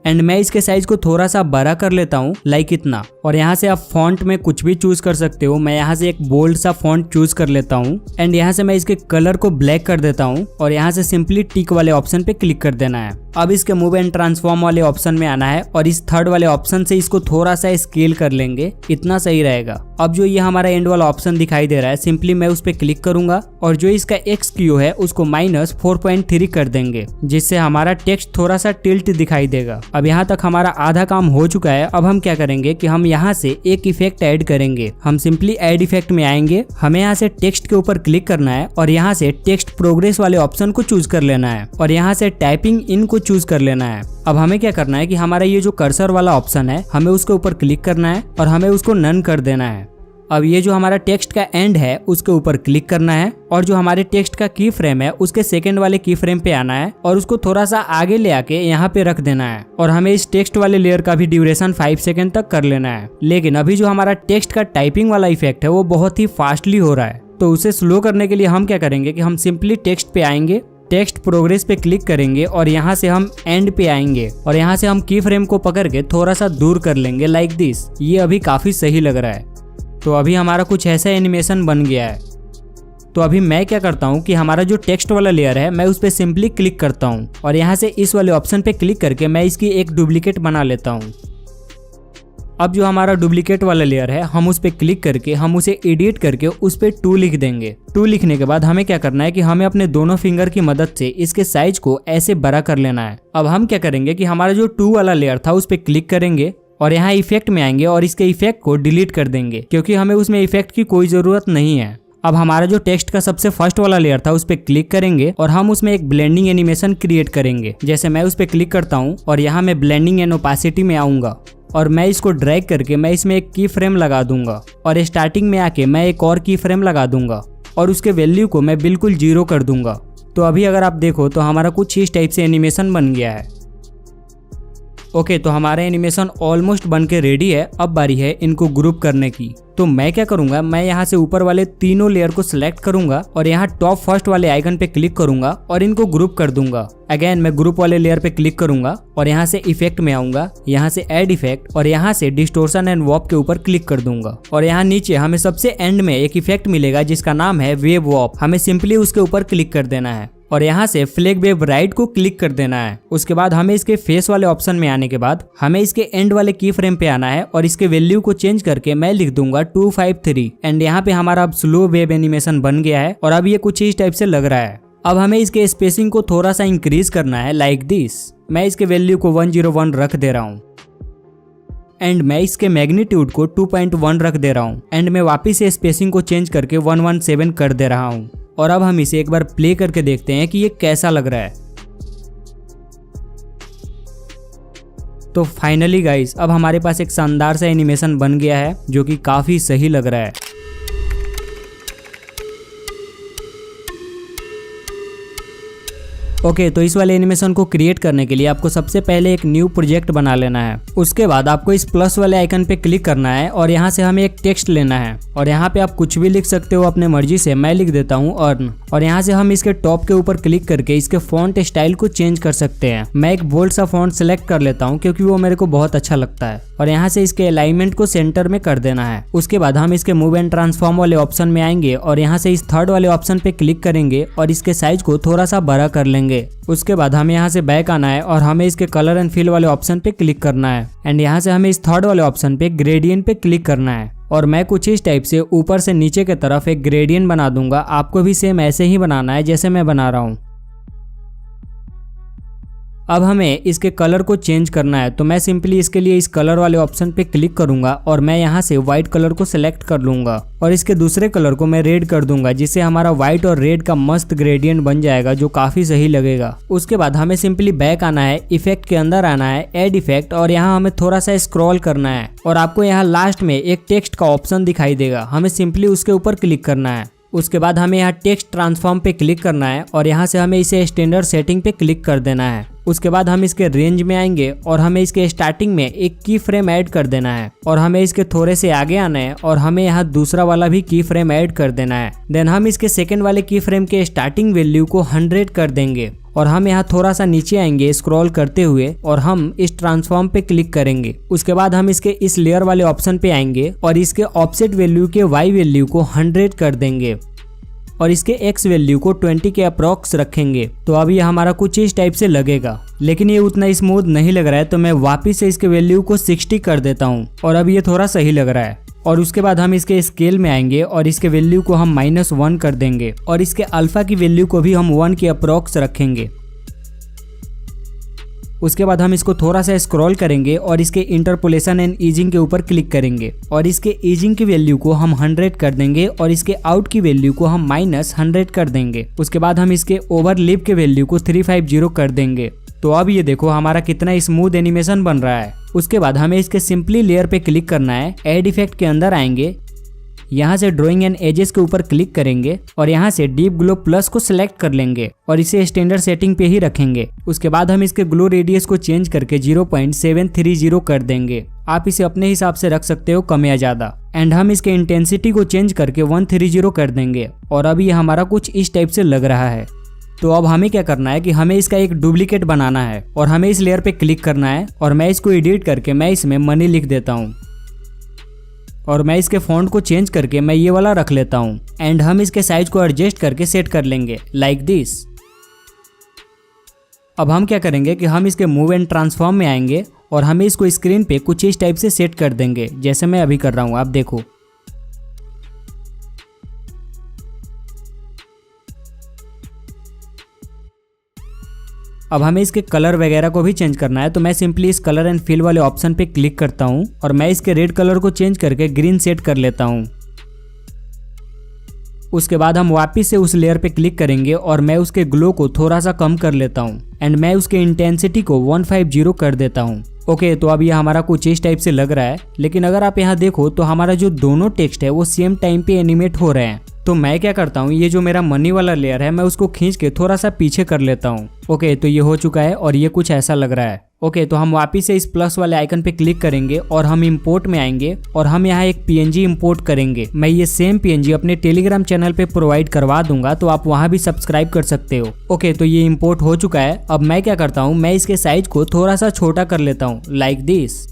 एंड मैं इसके साइज को थोड़ा सा बड़ा कर लेता हूँ, लाइक इतना। और यहाँ से आप फॉन्ट में कुछ भी चूज कर सकते हो। मैं यहाँ से एक बोल्ड सा फॉन्ट चूज कर लेता हूँ एंड यहाँ से मैं इसके कलर को ब्लैक कर देता हूँ और यहाँ से सिंपली टिक वाले ऑप्शन पे क्लिक कर देना है। अब इसके मूव एंड ट्रांसफॉर्म वाले ऑप्शन में आना है और इस थर्ड वाले ऑप्शन से इसको थोड़ा सा स्केल कर लेंगे, इतना सही रहेगा। अब जो ये हमारा एंड वाला ऑप्शन दिखाई दे रहा है, सिंपली मैं उस पर क्लिक करूंगा और जो इसका एक्स क्यू है उसको -4.3 कर देंगे, जिससे हमारा टेक्स्ट थोड़ा सा टिल्ट दिखाई देगा। अब यहाँ तक हमारा आधा काम हो चुका है। अब हम क्या करेंगे कि हम यहाँ से एक इफेक्ट ऐड करेंगे। हम सिंपली ऐड इफेक्ट में आएंगे, हमें यहाँ से टेक्स्ट के ऊपर क्लिक करना है और यहाँ से टेक्स्ट प्रोग्रेस वाले ऑप्शन को चूज कर लेना है और यहाँ से टाइपिंग इन को चूज कर लेना है। अब हमें क्या करना है कि हमारा ये जो कर्सर वाला ऑप्शन है, हमें उसके ऊपर क्लिक करना है और हमें उसको नन कर देना है। अब ये जो हमारा टेक्स्ट का एंड है उसके ऊपर क्लिक करना है और जो हमारे टेक्स्ट का की फ्रेम है उसके सेकंड वाले की फ्रेम पे आना है और उसको थोड़ा सा आगे ले आके यहाँ पे रख देना है। और हमें इस टेक्स्ट वाले लेयर का भी ड्यूरेशन 5 सेकंड तक कर लेना है। लेकिन अभी जो हमारा टेक्स्ट का टाइपिंग वाला इफेक्ट है वो बहुत ही फास्टली हो रहा है, तो उसे स्लो करने के लिए हम क्या करेंगे कि हम सिंपली टेक्स्ट पे आएंगे, टेक्स्ट प्रोग्रेस पे क्लिक करेंगे और यहाँ से हम एंड पे आएंगे और यहाँ से हम की फ्रेम को पकड़ के थोड़ा सा दूर कर लेंगे, लाइक दिस। ये अभी काफी सही लग रहा है। तो अभी हमारा कुछ ऐसा एनिमेशन बन गया है। तो अभी मैं क्या करता हूँ कि हमारा जो टेक्स्ट वाला लेयर है मैं उस पर सिंपली क्लिक करता हूँ और यहाँ से इस वाले ऑप्शन पे क्लिक करके मैं इसकी एक डुप्लीकेट बना लेता हूँ। अब जो हमारा डुप्लीकेट वाला लेयर है हम उस पर क्लिक करके हम उसे एडिट करके उस पर 2 लिख देंगे। 2 लिखने के बाद हमें क्या करना है कि हमें अपने दोनों फिंगर की मदद से इसके साइज को ऐसे बड़ा कर लेना है। अब हम क्या करेंगे कि हमारा जो 2 वाला लेयर था उस पर क्लिक करेंगे और यहाँ इफेक्ट में आएंगे और इसके इफेक्ट को डिलीट कर देंगे, क्योंकि हमें उसमें इफेक्ट की कोई जरूरत नहीं है। अब हमारा जो टेक्स्ट का सबसे फर्स्ट वाला लेयर था उस पर क्लिक करेंगे और हम उसमें एक ब्लेंडिंग एनिमेशन क्रिएट करेंगे। जैसे मैं उस पर क्लिक करता हूँ और यहाँ मैं ब्लेंडिंग एंड ओपेसिटी में आऊंगा और मैं इसको ड्रैग करके मैं इसमें एक की फ्रेम लगा दूंगा और स्टार्टिंग में आके मैं एक और की फ्रेम लगा दूंगा और उसके वैल्यू को मैं बिल्कुल 0 कर दूंगा। तो अभी अगर आप देखो तो हमारा कुछ इस टाइप से एनिमेशन बन गया है। ओके, तो हमारा एनिमेशन ऑलमोस्ट बन के रेडी है। अब बारी है इनको ग्रुप करने की। तो मैं क्या करूंगा, मैं यहाँ से ऊपर वाले तीनों लेयर को सिलेक्ट करूंगा और यहाँ टॉप फर्स्ट वाले आइकन पे क्लिक करूंगा और इनको ग्रुप कर दूंगा। अगेन मैं ग्रुप वाले लेयर पे क्लिक करूंगा और यहाँ से इफेक्ट में आऊंगा, यहाँ से ऐड इफेक्ट और यहाँ से डिस्टोर्शन एंड वॉप के ऊपर क्लिक कर दूंगा और यहाँ नीचे हमें सबसे एंड में एक इफेक्ट मिलेगा जिसका नाम है वेव वॉप। हमें सिंपली उसके ऊपर क्लिक कर देना है और यहाँ से फ्लैग वेव राइट को क्लिक कर देना है। उसके बाद हमें इसके फेस वाले ऑप्शन में आने के बाद हमें इसके एंड वाले की फ्रेम पे आना है और इसके वैल्यू को चेंज करके मैं लिख दूंगा 253 एंड यहाँ पे हमारा अब स्लो वेव एनिमेशन बन गया है और अब ये कुछ इस टाइप से लग रहा है। अब हमें इसके स्पेसिंग को थोड़ा सा इंक्रीज करना है, लाइक दिस। मैं इसके वैल्यू को 101 रख दे रहा हूँ एंड मैं इसके मैग्नीट्यूड को 2.1 रख दे रहा हूँ एंड मैं वापिस से स्पेसिंग को चेंज करके 117 कर दे रहा हूँ। और अब हम इसे एक बार प्ले करके देखते हैं कि ये कैसा लग रहा है। तो फाइनली गाइस, अब हमारे पास एक शानदार सा एनिमेशन बन गया है जो कि काफी सही लग रहा है। ओके, तो इस वाले एनिमेशन को क्रिएट करने के लिए आपको सबसे पहले एक न्यू प्रोजेक्ट बना लेना है। उसके बाद आपको इस प्लस वाले आइकन पे क्लिक करना है और यहाँ से हमें एक टेक्स्ट लेना है और यहाँ पे आप कुछ भी लिख सकते हो अपने मर्जी से। मैं लिख देता हूँ अर्न और यहाँ से हम इसके टॉप के ऊपर क्लिक करके इसके फॉन्ट स्टाइल को चेंज कर सकते हैं। मैं एक बोल्ड सा फॉन्ट सिलेक्ट कर लेता हूँ क्योंकि वो मेरे को बहुत अच्छा लगता है और यहाँ से इसके अलाइनमेंट को सेंटर में कर देना है। उसके बाद हम इसके मूव एंड ट्रांसफॉर्म वाले ऑप्शन में आएंगे और यहाँ से इस थर्ड वाले ऑप्शन पे क्लिक करेंगे और इसके साइज को थोड़ा सा बड़ा कर लेंगे। उसके बाद हमें यहाँ से बैक आना है और हमें इसके कलर एंड फिल वाले ऑप्शन पे क्लिक करना है एंड यहाँ से हमें इस थर्ड वाले ऑप्शन पे ग्रेडियंट पे क्लिक करना है और मैं कुछ इस टाइप से ऊपर से नीचे की तरफ एक ग्रेडियंट बना दूंगा। आपको भी सेम ऐसे ही बनाना है जैसे मैं बना रहा हूँ। अब हमें इसके कलर को चेंज करना है, तो मैं सिंपली इसके लिए इस कलर वाले ऑप्शन पे क्लिक करूंगा और मैं यहाँ से व्हाइट कलर को सिलेक्ट कर लूंगा और इसके दूसरे कलर को मैं रेड कर दूंगा, जिससे हमारा व्हाइट और रेड का मस्त ग्रेडियंट बन जाएगा जो काफी सही लगेगा। उसके बाद हमें सिंपली बैक आना है, इफेक्ट के अंदर आना है, ऐड इफेक्ट, और यहाँ हमें थोड़ा सा स्क्रॉल करना है और आपको यहाँ लास्ट में एक टेक्स्ट का ऑप्शन दिखाई देगा, हमें सिंपली उसके ऊपर क्लिक करना है। उसके बाद हमें यहाँ टेक्स्ट ट्रांसफॉर्म पे क्लिक करना है और यहाँ से हमें इसे स्टैंडर्ड सेटिंग पे क्लिक कर देना है। उसके बाद हम इसके रेंज में आएंगे और हमें इसके स्टार्टिंग में एक की फ्रेम ऐड कर देना है और हमें इसके थोड़े से आगे आना है और हमें यहाँ दूसरा वाला भी की फ्रेम ऐड कर देना है। देन हम इसके सेकंड वाले की फ्रेम के स्टार्टिंग वैल्यू को 100 कर देंगे और हम यहाँ थोड़ा सा नीचे आएंगे स्क्रॉल करते हुए और हम इस ट्रांसफॉर्म पे क्लिक करेंगे। उसके बाद हम इसके इस लेयर वाले ऑप्शन पे आएंगे और इसके ऑफसेट वैल्यू के वाई वैल्यू को 100 कर देंगे और इसके एक्स वैल्यू को 20 के अप्रॉक्स रखेंगे। तो अब ये हमारा कुछ इस टाइप से लगेगा, लेकिन ये उतना स्मूथ नहीं लग रहा है, तो मैं वापिस से इसके वैल्यू को 60 कर देता हूँ और अब ये थोड़ा सही लग रहा है। और उसके बाद हम इसके स्केल में आएंगे और इसके वैल्यू को हम -1 कर देंगे और इसके अल्फा की वैल्यू को भी हम 1 के अप्रॉक्स रखेंगे। उसके बाद हम इसको थोड़ा सा स्क्रॉल करेंगे और इसके इंटरपोलेशन एंड ईजिंग के ऊपर क्लिक करेंगे और इसके ईजिंग की वैल्यू को हम 100 कर देंगे और इसके आउट की वैल्यू को हम -100 कर देंगे। उसके बाद हम इसके ओवरलिप के वैल्यू को 350 कर देंगे। तो अब ये देखो हमारा कितना स्मूथ एनिमेशन बन रहा है। उसके बाद हमें इसके सिंपली लेयर पे क्लिक करना है, एड इफेक्ट के अंदर आएंगे, यहाँ से ड्राइंग एंड एजेस के ऊपर क्लिक करेंगे और यहाँ से डीप ग्लो प्लस को सिलेक्ट कर लेंगे और इसे स्टैंडर्ड सेटिंग पे ही रखेंगे। उसके बाद हम इसके ग्लो रेडियस को चेंज करके 0.730 कर देंगे। आप इसे अपने हिसाब से रख सकते हो, कम या ज्यादा। एंड हम इसके इंटेंसिटी को चेंज करके 130 कर देंगे और अब ये हमारा कुछ इस टाइप से लग रहा है। तो अब हमें क्या करना है कि हमें इसका एक डुप्लीकेट बनाना है और हमें इस लेयर पे क्लिक करना है और मैं इसको एडिट करके मैं इसमें मनी लिख देता हूँ और मैं इसके फॉन्ट को चेंज करके मैं ये वाला रख लेता हूँ। एंड हम इसके साइज को एडजस्ट करके सेट कर लेंगे लाइक दिस। अब हम क्या करेंगे कि हम इसके मूव एंड ट्रांसफॉर्म में आएंगे और हमें इसको स्क्रीन पे कुछ इस टाइप से सेट कर देंगे, जैसे मैं अभी कर रहा हूँ, आप देखो। अब हमें इसके कलर वगैरह को भी चेंज करना है, तो मैं सिंपली इस कलर एंड फिल वाले ऑप्शन पे क्लिक करता हूँ और मैं इसके रेड कलर को चेंज करके ग्रीन सेट कर लेता हूँ। उसके बाद हम वापस से उस लेयर पे क्लिक करेंगे और मैं उसके ग्लो को थोड़ा सा कम कर लेता हूँ एंड मैं उसके इंटेंसिटी को 150 कर देता हूँ। ओके, तो अब ये हमारा कुछ इस टाइप से लग रहा है, लेकिन अगर आप यहाँ देखो तो हमारा जो दोनों टेक्स्ट है वो सेम टाइम पे एनिमेट हो रहे हैं। तो मैं क्या करता हूँ, ये जो मेरा मनी वाला लेयर है मैं उसको खींच के थोड़ा सा पीछे कर लेता हूँ। ओके, तो ये हो चुका है और ये कुछ ऐसा लग रहा है। ओके, तो हम वापिस से इस प्लस वाले आइकन पे क्लिक करेंगे और हम इंपोर्ट में आएंगे और हम यहाँ एक PNG इंपोर्ट करेंगे। मैं ये सेम PNG अपने टेलीग्राम चैनल पे प्रोवाइड करवा दूंगा, तो आप वहाँ भी सब्सक्राइब कर सकते हो। ओके, तो ये इंपोर्ट हो चुका है। अब मैं क्या करता हूँ, मैं इसके साइज को थोड़ा सा छोटा कर लेता हूँ लाइक दिस।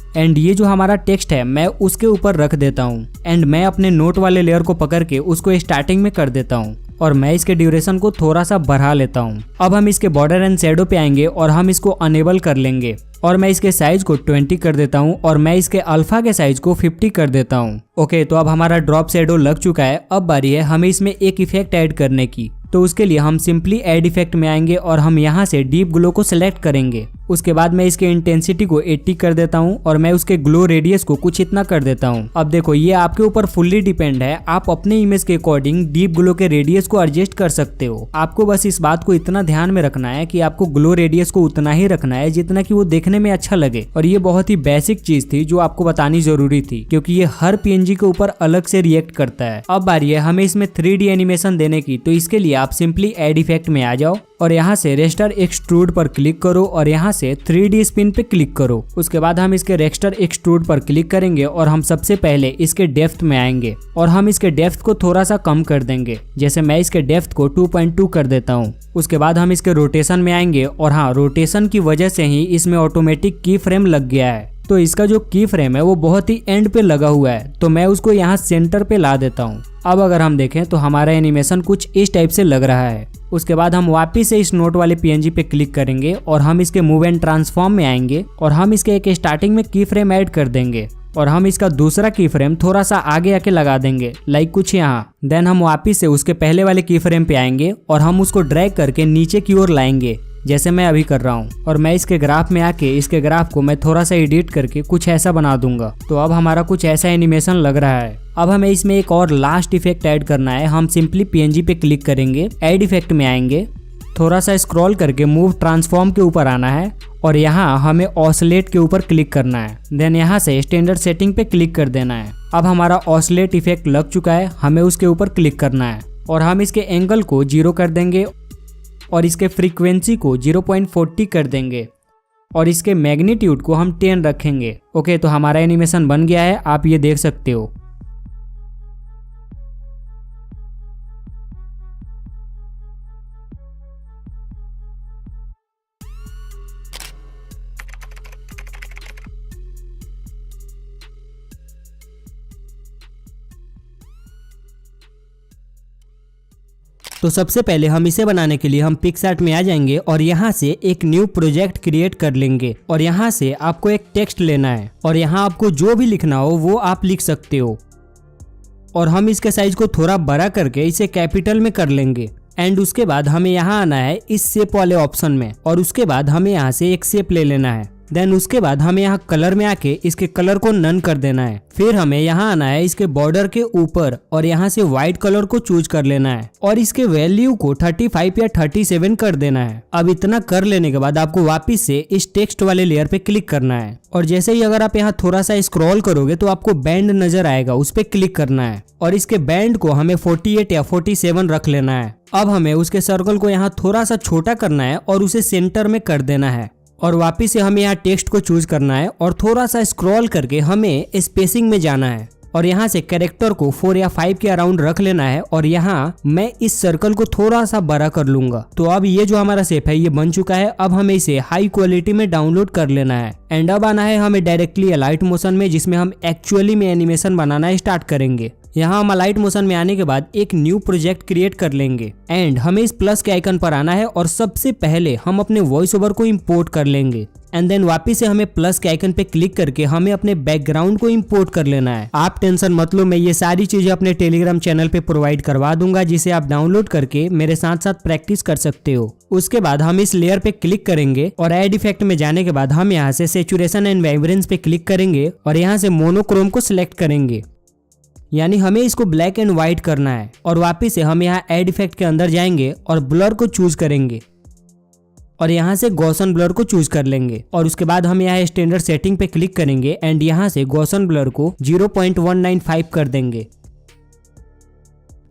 एंड ये जो हमारा टेक्स्ट है मैं उसके ऊपर रख देता हूँ एंड मैं अपने नोट वाले लेयर को पकड़ के उसको स्टार्टिंग में कर देता हूँ और मैं इसके ड्यूरेशन को थोड़ा सा बढ़ा लेता हूँ। अब हम इसके बॉर्डर एंड शैडो पे आएंगे और हम इसको अनेबल कर लेंगे और मैं इसके साइज को 20 कर देता हूँ और मैं इसके अल्फा के साइज को 50 कर देता हूँ। ओके, तो अब हमारा ड्रॉप शैडो लग चुका है। अब बारी है हमें इसमें एक इफेक्ट ऐड करने की। तो उसके लिए हम सिंपली ऐड इफेक्ट में आएंगे और हम यहाँ से डीप ग्लो को सिलेक्ट करेंगे। उसके बाद मैं इसके इंटेंसिटी को 80 कर देता हूँ और मैं उसके ग्लो रेडियस को कुछ इतना कर देता हूँ। अब देखो ये आपके ऊपर फुल्ली डिपेंड है, आप अपने इमेज के अकॉर्डिंग डीप ग्लो के रेडियस को एडजस्ट कर सकते हो। आपको बस इस बात को इतना ध्यान में रखना है कि आपको ग्लो रेडियस को उतना ही रखना है जितना कि वो देखने में अच्छा लगे। और ये बहुत ही बेसिक चीज थी जो आपको बतानी जरूरी थी, क्योंकि ये हर PNG के ऊपर अलग से रिएक्ट करता है। अब बारी है हमें इसमें 3D एनिमेशन देने की। तो इसके लिए आप सिंपली ऐड इफेक्ट में आ जाओ और यहाँ से रेस्टर एक्सट्रूड पर क्लिक करो और यहाँ से 3D स्पिन पे क्लिक करो। उसके बाद हम इसके रेस्टर एक्सट्रूड पर क्लिक करेंगे और हम सबसे पहले इसके डेप्थ में आएंगे और हम इसके डेप्थ को थोड़ा सा कम कर देंगे, जैसे मैं इसके डेप्थ को 2.2 कर देता हूँ। उसके बाद हम इसके रोटेशन में आएंगे और हाँ, रोटेशन की वजह से ही इसमें ऑटोमेटिक की फ्रेम लग गया है। तो इसका जो की फ्रेम है वो बहुत ही एंड पे लगा हुआ है, तो मैं उसको यहाँ सेंटर पे ला देता हूँ। अब अगर हम देखें तो हमारा एनिमेशन कुछ इस टाइप से लग रहा है। उसके बाद हम वापिस से इस नोट वाले PNG पे क्लिक करेंगे और हम इसके मूव एंड ट्रांसफॉर्म में आएंगे और हम इसके एक स्टार्टिंग में की फ्रेम ऐड कर देंगे और हम इसका दूसरा की फ्रेम थोड़ा सा आगे आके लगा देंगे लाइक कुछ यहाँ। देन हम वापिस से उसके पहले वाले की फ्रेम पे आएंगे और हम उसको ड्रैग करके नीचे की ओर लाएंगे, जैसे मैं अभी कर रहा हूँ। और मैं इसके ग्राफ में आके इसके ग्राफ को मैं थोड़ा सा एडिट करके कुछ ऐसा बना दूंगा। तो अब हमारा कुछ ऐसा एनिमेशन लग रहा है। अब हमें इसमें एक और लास्ट इफेक्ट ऐड करना है। हम सिंपली PNG पे क्लिक करेंगे, ऐड इफेक्ट में आएंगे, थोड़ा सा स्क्रॉल करके मूव ट्रांसफॉर्म के ऊपर आना है और यहाँ हमें ऑसिलेट के ऊपर क्लिक करना है। देन यहाँ से स्टैंडर्ड सेटिंग पे क्लिक कर देना है। अब हमारा ऑसिलेट इफेक्ट लग चुका है, हमें उसके ऊपर क्लिक करना है और हम इसके एंगल को 0 कर देंगे और इसके फ्रीक्वेंसी को 0.40 कर देंगे और इसके मैग्नीट्यूड को हम 10 रखेंगे। ओके, तो हमारा एनिमेशन बन गया है, आप ये देख सकते हो। तो सबसे पहले हम इसे बनाने के लिए हम पिक्सआर्ट में आ जाएंगे और यहाँ से एक न्यू प्रोजेक्ट क्रिएट कर लेंगे और यहाँ से आपको एक टेक्स्ट लेना है और यहाँ आपको जो भी लिखना हो वो आप लिख सकते हो। और हम इसके साइज को थोड़ा बड़ा करके इसे कैपिटल में कर लेंगे। एंड उसके बाद हमें यहाँ आना है इस शेप वाले ऑप्शन में और उसके बाद हमें यहाँ से एक शेप ले लेना है। देन उसके बाद हमें यहाँ कलर में आके इसके कलर को नन कर देना है। फिर हमें यहाँ आना है इसके बॉर्डर के ऊपर और यहाँ से व्हाइट कलर को चूज कर लेना है और इसके वैल्यू को 35 या 37 कर देना है। अब इतना कर लेने के बाद आपको वापस से इस टेक्स्ट वाले लेयर पे क्लिक करना है और जैसे ही अगर आप यहाँ थोड़ा सा स्क्रॉल करोगे तो आपको बैंड नजर आएगा, उस पे क्लिक करना है और इसके बैंड को हमें 48 या 47 रख लेना है। अब हमें उसके सर्कल को यहाँ थोड़ा सा छोटा करना है और उसे सेंटर में कर देना है और वापिस से हमें यहाँ टेक्स्ट को चूज करना है और थोड़ा सा स्क्रॉल करके हमें स्पेसिंग में जाना है और यहाँ से कैरेक्टर को 4 या 5 के अराउंड रख लेना है और यहाँ मैं इस सर्कल को थोड़ा सा बड़ा कर लूंगा। तो अब ये जो हमारा शेप है ये बन चुका है। अब हमें इसे हाई क्वालिटी में डाउनलोड कर लेना है एंड अब आना है हमें डायरेक्टली अलाइट मोशन में, जिसमें हम एक्चुअली में एनिमेशन बनाना स्टार्ट करेंगे। यहाँ हम अलाइट मोशन में आने के बाद एक न्यू प्रोजेक्ट क्रिएट कर लेंगे एंड हमें इस प्लस के आइकन पर आना है और सबसे पहले हम अपने वॉइस ओवर को इंपोर्ट कर लेंगे एंड देन वापिस से हमें प्लस के आइकन पे क्लिक करके हमें अपने बैकग्राउंड को इंपोर्ट कर लेना है। आप टेंशन मत लो, मैं ये सारी चीजें अपने टेलीग्राम चैनल पे प्रोवाइड करवा दूंगा, जिसे आप डाउनलोड करके मेरे साथ साथ प्रैक्टिस कर सकते हो। उसके बाद हम इस लेयर पे क्लिक करेंगे और ऐड इफेक्ट में जाने के बाद हम यहाँ से सैचुरेशन एंड वाइब्रेंस पे क्लिक करेंगे और यहाँ से मोनोक्रोम को सिलेक्ट करेंगे, यानी हमें इसको ब्लैक एंड व्हाइट करना है। और वापिस से हम यहाँ ऐड इफेक्ट के अंदर जाएंगे और ब्लर को चूज करेंगे और यहाँ से गॉसन ब्लर को चूज कर लेंगे और उसके बाद हम यहाँ स्टैंडर्ड सेटिंग पे क्लिक करेंगे एंड यहाँ से गॉसन ब्लर को 0.195 कर देंगे।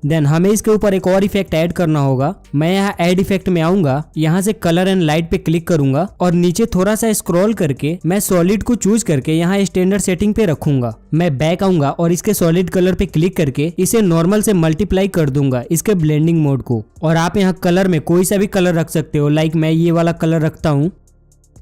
देन हमें इसके ऊपर एक और इफेक्ट ऐड करना होगा। मैं यहाँ ऐड इफेक्ट में आऊंगा, यहाँ से कलर एंड लाइट पे क्लिक करूंगा और नीचे थोड़ा सा स्क्रॉल करके मैं सॉलिड को चूज करके यहाँ स्टैंडर्ड सेटिंग पे रखूंगा। मैं बैक आऊंगा और इसके सॉलिड कलर पे क्लिक करके इसे नॉर्मल से मल्टीप्लाई कर दूंगा इसके ब्लेंडिंग मोड को। और आप यहाँ कलर में कोई सा भी कलर रख सकते हो, लाइक मैं ये वाला कलर रखता हूँ।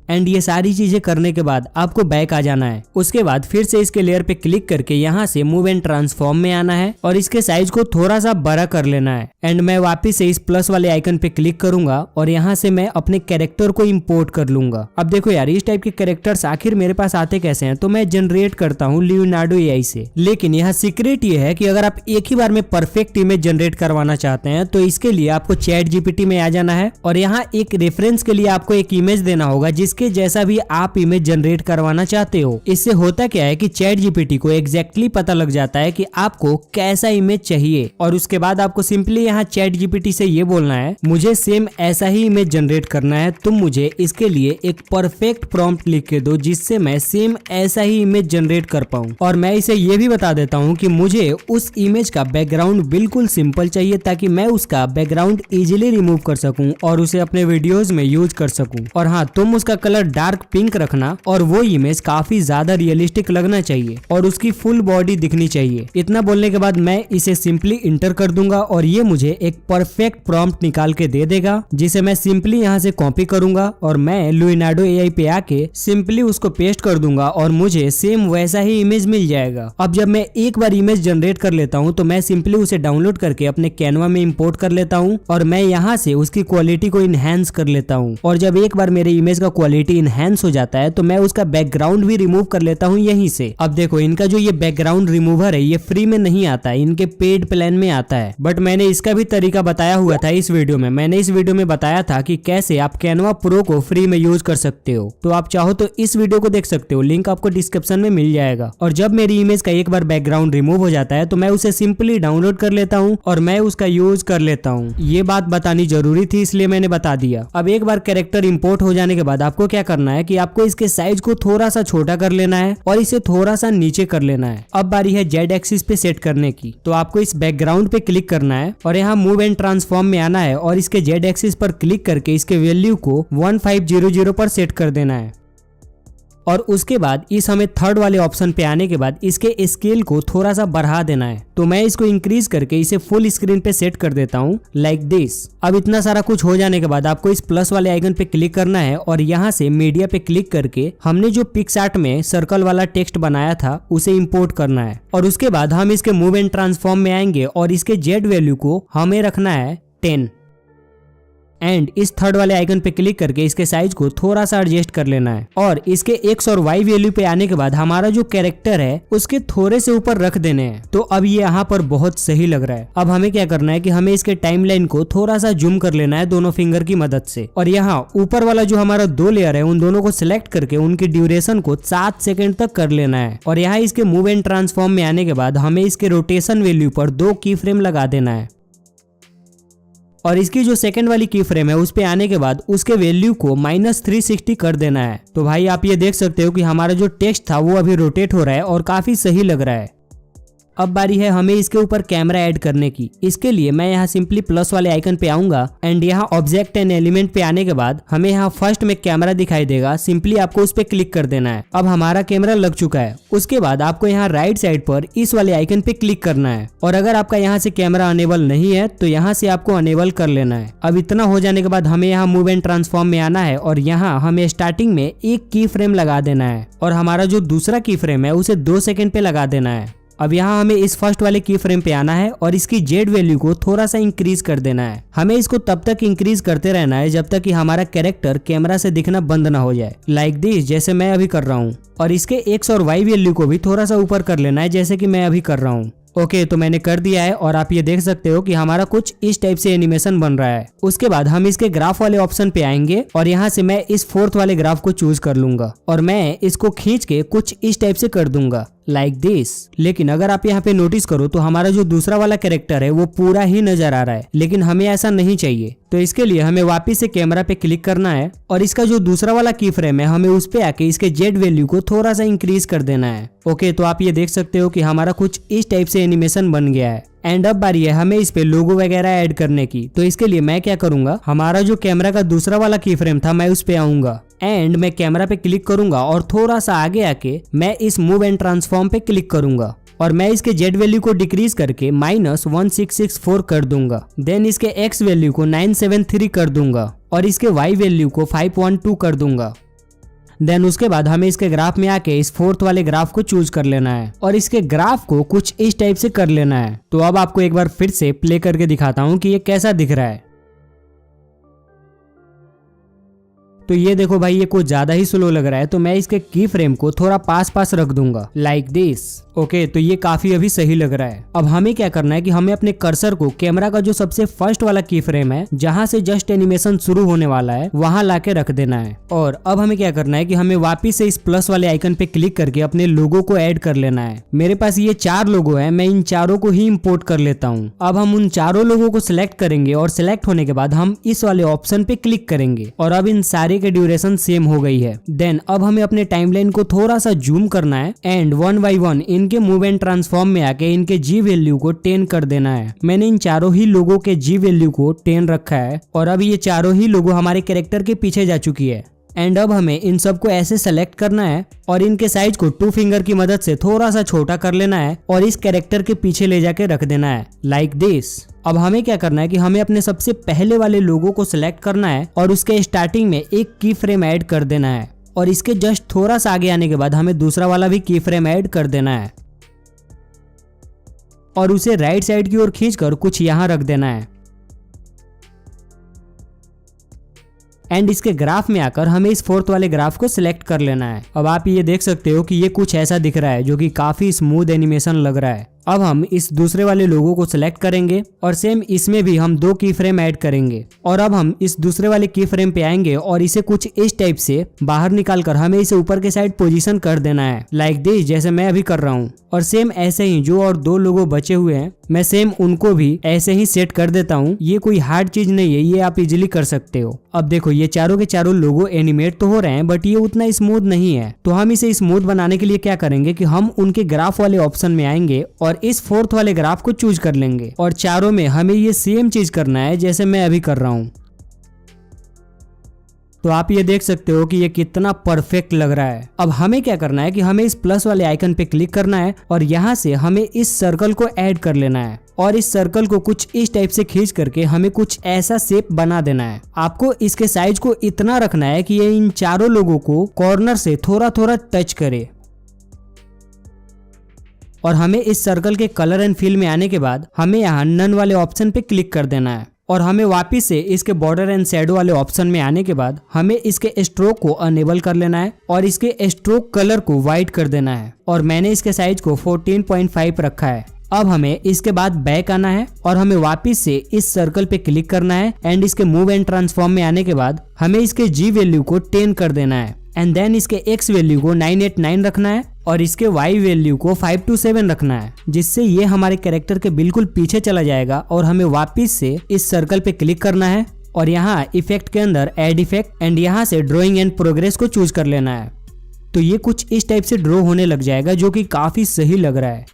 एंड ये सारी चीजें करने के बाद आपको बैक आ जाना है। उसके बाद फिर से इसके लेयर पे क्लिक करके यहाँ से मूव एंड ट्रांसफॉर्म में आना है और इसके साइज को थोड़ा सा बड़ा कर लेना है। एंड मैं वापस से इस प्लस वाले आइकन पे क्लिक करूंगा और यहाँ से मैं अपने कैरेक्टर को इंपोर्ट कर लूंगा। अब देखो यार, इस टाइप के कैरेक्टर्स आखिर मेरे पास आते कैसे हैं, तो मैं जनरेट करता हूँ लियोनार्डो एआई से। लेकिन यहाँ सीक्रेट ये है कि अगर आप एक ही बार में परफेक्ट इमेज जनरेट करवाना चाहते हैं तो इसके लिए आपको चैट जीपीटी में आ जाना है और यहाँ एक रेफरेंस के लिए आपको एक इमेज देना होगा जिसके जैसा भी आप इमेज जनरेट करवाना चाहते हो। इससे होता क्या है कि चैट जीपीटी को एग्जैक्टली पता लग जाता है कि आपको कैसा इमेज चाहिए और उसके बाद आपको सिंपली यहाँ चैट जीपीटी से ये बोलना है मुझे सेम ऐसा ही इमेज जनरेट करना है, तुम मुझे इसके लिए एक परफेक्ट प्रॉम्प्ट लिख के दो जिससे मैं सेम ऐसा ही इमेज जनरेट कर पाऊँ। और मैं इसे ये भी बता देता हूँ कि मुझे उस इमेज का बैकग्राउंड बिल्कुल सिंपल चाहिए ताकि मैं उसका बैकग्राउंड इजिली रिमूव कर सकूँ और उसे अपने वीडियोज में यूज कर सकूँ। और हाँ, तुम उसका कलर डार्क पिंक रखना और वो इमेज काफी ज्यादा रियलिस्टिक लगना चाहिए और उसकी फुल बॉडी दिखनी चाहिए। इतना बोलने के बाद मैं इसे सिंपली इंटर कर दूंगा और ये मुझे एक परफेक्ट प्रॉम्प्ट निकाल के दे देगा जिसे मैं सिंपली यहाँ से कॉपी करूंगा और मैं लियोनार्डो एआई पे आके सिंपली उसको पेस्ट कर दूंगा और मुझे सेम वैसा ही इमेज मिल जाएगा। अब जब मैं एक बार इमेज जनरेट कर लेता हूँ तो मैं सिंपली उसे डाउनलोड करके अपने कैनवा में इंपोर्ट कर लेता हूँ और मैं यहाँ से उसकी क्वालिटी को इनहेंस कर लेता हूँ। और जब एक बार मेरे इमेज का क्वालिटी इनहेंस हो जाता है तो मैं उसका बैकग्राउंड भी रिमूव कर लेता हूँ यहीं से। अब देखो, इनका जो ये बैकग्राउंड रिमूवर है ये फ्री में नहीं आता है, इनके पेड प्लान में आता है। बट मैंने इसका भी तरीका बताया हुआ था इस वीडियो में। मैंने इस वीडियो में बताया था कि कैसे आप कैनवा प्रो को फ्री में यूज कर सकते हो, तो आप चाहो तो इस वीडियो को देख सकते हो, लिंक आपको डिस्क्रिप्शन में मिल जाएगा। और जब मेरी इमेज का एक बार बैकग्राउंड रिमूव हो जाता है तो मैं उसे सिंपली डाउनलोड कर लेता हूँ और मैं उसका यूज कर लेता हूँ। ये बात बतानी जरूरी थी इसलिए मैंने बता दिया। अब एक बार कैरेक्टर इंपोर्ट हो जाने के बाद आपको आपको क्या करना है कि आपको इसके साइज को थोड़ा सा छोटा कर लेना है और इसे थोड़ा सा नीचे कर लेना है। अब बारी है जेड एक्सिस पे सेट करने की। तो आपको इस बैकग्राउंड पे क्लिक करना है और यहाँ मूव एंड ट्रांसफॉर्म में आना है और इसके जेड एक्सिस पर क्लिक करके इसके वैल्यू को 1500 पर सेट कर देना है। और उसके बाद इस हमें थर्ड वाले ऑप्शन पे आने के बाद इसके स्केल को थोड़ा सा बढ़ा देना है। तो मैं इसको इंक्रीज करके इसे फुल स्क्रीन पे सेट कर देता हूँ लाइक दिस। अब इतना सारा कुछ हो जाने के बाद आपको इस प्लस वाले आइकन पे क्लिक करना है और यहाँ से मीडिया पे क्लिक करके हमने जो पिक्सआर्ट में सर्कल वाला टेक्स्ट बनाया था उसे इंपोर्ट करना है। और उसके बाद हम इसके मूव एंड ट्रांसफॉर्म में आएंगे और इसके जेड वैल्यू को हमें रखना है 10 एंड इस थर्ड वाले आइकन पे क्लिक करके इसके साइज को थोड़ा सा एडजस्ट कर लेना है। और इसके एक्स और वाई वैल्यू पे आने के बाद हमारा जो कैरेक्टर है उसके थोड़े से ऊपर रख देने हैं। तो अब ये यहाँ पर बहुत सही लग रहा है। अब हमें क्या करना है कि हमें इसके टाइमलाइन को थोड़ा सा जूम कर लेना है दोनों फिंगर की मदद से। और यहाँ ऊपर वाला जो हमारा 2 लेयर है उन दोनों को सिलेक्ट करके उनकी ड्यूरेशन को 7 सेकंड तक कर लेना है। और यहाँ इसके मूव एंड ट्रांसफॉर्म में आने के बाद हमें इसके रोटेशन वैल्यू पर 2 की फ्रेम लगा देना है। और इसकी जो सेकंड वाली की फ्रेम है उस पे आने के बाद उसके वैल्यू को -360 कर देना है। तो भाई आप ये देख सकते हो कि हमारा जो टेक्स्ट था वो अभी रोटेट हो रहा है और काफी सही लग रहा है। अब बारी है हमें इसके ऊपर कैमरा ऐड करने की। इसके लिए मैं यहाँ सिंपली प्लस वाले आइकन पे आऊंगा एंड यहाँ ऑब्जेक्ट एंड एलिमेंट पे आने के बाद हमें यहाँ फर्स्ट में कैमरा दिखाई देगा। सिंपली आपको उस पे क्लिक कर देना है। अब हमारा कैमरा लग चुका है। उसके बाद आपको यहाँ राइट साइड पर इस वाले आइकन पे क्लिक करना है और अगर आपका यहाँ से कैमरा अनेबल नहीं है तो यहाँ से आपको अनेबल कर लेना है। अब इतना हो जाने के बाद हमें यहाँ मूव एंड ट्रांसफॉर्म में आना है और यहाँ हमें स्टार्टिंग में एक की फ्रेम लगा देना है और हमारा जो दूसरा की फ्रेम है उसे 2 सेकंड पे लगा देना है। अब यहाँ हमें इस फर्स्ट वाले की फ्रेम पे आना है और इसकी जेड वैल्यू को थोड़ा सा इंक्रीज कर देना है। हमें इसको तब तक इंक्रीज करते रहना है जब तक कि हमारा कैरेक्टर कैमरा से दिखना बंद ना हो जाए लाइक दिस, जैसे मैं अभी कर रहा हूँ। और इसके एक्स और वाई वैल्यू को भी थोड़ा सा ऊपर कर लेना है जैसे कि मैं अभी कर रहा हूँ। ओके, तो मैंने कर दिया है और आप ये देख सकते हो कि हमारा कुछ इस टाइप से एनिमेशन बन रहा है। उसके बाद हम इसके ग्राफ वाले ऑप्शन पे आएंगे और यहाँ से मैं इस 4th वाले ग्राफ को चूज कर लूंगा और मैं इसको खींच के कुछ इस टाइप से कर दूंगा लाइक दिस। लेकिन अगर आप यहाँ पे नोटिस करो तो हमारा जो दूसरा वाला कैरेक्टर है वो पूरा ही नजर आ रहा है, लेकिन हमें ऐसा नहीं चाहिए। तो इसके लिए हमें वापस से कैमरा पे क्लिक करना है और इसका जो दूसरा वाला की फ्रेम है हमें उस पे आके इसके जेड वैल्यू को थोड़ा सा इंक्रीज कर देना है। ओके, तो आप ये देख सकते हो कि हमारा कुछ इस टाइप से एनिमेशन बन गया है। एंड अब बारी है हमें इस पे लोगो वगैरह ऐड करने की। तो इसके लिए मैं क्या करूंगा, हमारा जो कैमरा का दूसरा वाला की फ्रेम था मैं उस पे आऊंगा एंड मैं कैमरा पे क्लिक करूंगा और थोड़ा सा आगे आके मैं इस मूव एंड ट्रांसफॉर्म पे क्लिक करूंगा और मैं इसके जेड वैल्यू को डिक्रीज करके -1664 कर दूंगा। देन इसके एक्स वैल्यू को 973 कर दूंगा और इसके वाई वैल्यू को 512 कर दूंगा। देन उसके बाद हमें इसके ग्राफ में आके इस 4th वाले ग्राफ को चूज कर लेना है और इसके ग्राफ को कुछ इस टाइप से कर लेना है। तो अब आपको एक बार फिर से प्ले करके दिखाता हूँ कि ये कैसा दिख रहा है। तो ये देखो भाई, ये कुछ ज्यादा ही स्लो लग रहा है, तो मैं इसके की फ्रेम को थोड़ा पास पास रख दूंगा लाइक दिस। ओके, तो ये काफी अभी सही लग रहा है। अब हमें क्या करना है कि हमें अपने कर्सर को कैमरा का जो सबसे फर्स्ट वाला की फ्रेम है जहाँ से जस्ट एनिमेशन शुरू होने वाला है वहां लाके रख देना है। और अब हमें क्या करना है कि हमें वापिस से इस प्लस वाले आइकन पे क्लिक करके अपने लोगो को ऐड कर लेना है। मेरे पास ये 4 लोगो है, मैं इन चारों को ही इम्पोर्ट कर लेता हूँ। अब हम उन चारों लोगों को सिलेक्ट करेंगे और सिलेक्ट होने के बाद हम इस वाले ऑप्शन पे क्लिक करेंगे और अब इन सारे के ड्यूरेशन सेम हो गई है। देन अब हमें अपने टाइमलाइन को थोड़ा सा जूम करना है एंड 1 बाय 1 इनके मूव एंड ट्रांसफॉर्म में आके इनके जी वैल्यू को 10 कर देना है। मैंने इन चारों ही लोगों के जी वैल्यू को 10 रखा है और अब ये चारों ही लोगो हमारे कैरेक्टर के पीछे जा चुकी है। एंड अब हमें इन सबको ऐसे सेलेक्ट करना है और इनके साइज को 2 फिंगर की मदद से थोड़ा सा छोटा कर लेना है और इस कैरेक्टर के पीछे ले जाके रख देना है लाइक दिस। अब हमें क्या करना है कि हमें अपने सबसे पहले वाले लोगो को सिलेक्ट करना है और उसके स्टार्टिंग में एक की फ्रेम ऐड कर देना है और इसके जस्ट थोड़ा सा आगे आने के बाद हमें दूसरा वाला भी की फ्रेम ऐड कर देना है और उसे राइट साइड की ओर खींचकर कुछ यहाँ रख देना है। एंड इसके ग्राफ में आकर हमें इस 4th वाले ग्राफ को सिलेक्ट कर लेना है। अब आप ये देख सकते हो कि ये कुछ ऐसा दिख रहा है जो कि काफी स्मूथ एनिमेशन लग रहा है। अब हम इस दूसरे वाले लोगो को सिलेक्ट करेंगे और सेम इसमें भी हम 2 की फ्रेम ऐड करेंगे और अब हम इस दूसरे वाले की फ्रेम पे आएंगे और इसे कुछ इस टाइप से बाहर निकाल कर हमें इसे ऊपर के साइड पोजीशन कर देना है, लाइक दिस, जैसे मैं अभी कर रहा हूँ। और सेम ऐसे ही जो और 2 लोगो बचे हुए हैं मैं सेम उनको भी ऐसे ही सेट कर देता हूँ। ये कोई हार्ड चीज नहीं है, ये आप इजिली कर सकते हो। अब देखो ये चारों के चारों लोगो एनिमेट तो हो रहे हैं बट ये उतना स्मूथ नहीं है, तो हम इसे स्मूथ बनाने के लिए क्या करेंगे कि हम उनके ग्राफ वाले ऑप्शन में आएंगे और इस 4th वाले ग्राफ को चूज कर लेंगे और चारों में हमें ये सेम चीज करना है जैसे मैं अभी कर रहा हूँ। तो आप ये देख सकते हो कि ये कितना परफेक्ट लग रहा है। अब हमें क्या करना है कि हमें इस प्लस वाले आइकन पे क्लिक करना है और यहाँ से हमें इस सर्कल को ऐड कर लेना है और इस सर्कल को कुछ इस टाइप से खींच करके हमें कुछ ऐसा शेप बना देना है। आपको इसके साइज को इतना रखना है कि ये इन चारों लोगों को कॉर्नर से थोड़ा थोड़ा टच करे। और हमें इस सर्कल के कलर एंड फील में आने के बाद हमें यहाँ नन वाले ऑप्शन पे क्लिक कर देना है और हमें वापस से इसके बॉर्डर एंड शैडो वाले ऑप्शन में आने के बाद हमें इसके स्ट्रोक को अनेबल कर लेना है और इसके स्ट्रोक कलर को व्हाइट कर देना है और मैंने इसके साइज को 14.5 रखा है। अब हमें इसके बाद बैक आना है और हमें वापस से इस सर्कल पे क्लिक करना है एंड इसके मूव एंड ट्रांसफॉर्म में आने के बाद हमें इसके जी वैल्यू को 10 कर देना है एंड देन इसके एक्स वैल्यू को 989 रखना है और इसके वाई वैल्यू को 527 रखना है, जिससे ये हमारे कैरेक्टर के बिल्कुल पीछे चला जाएगा और हमें वापस से इस सर्कल पे क्लिक करना है और यहाँ इफेक्ट के अंदर एड इफेक्ट एंड यहाँ से ड्रॉइंग एंड प्रोग्रेस को चूज कर लेना है। तो ये कुछ इस टाइप से ड्रॉ होने लग जाएगा जो कि काफी सही लग रहा है।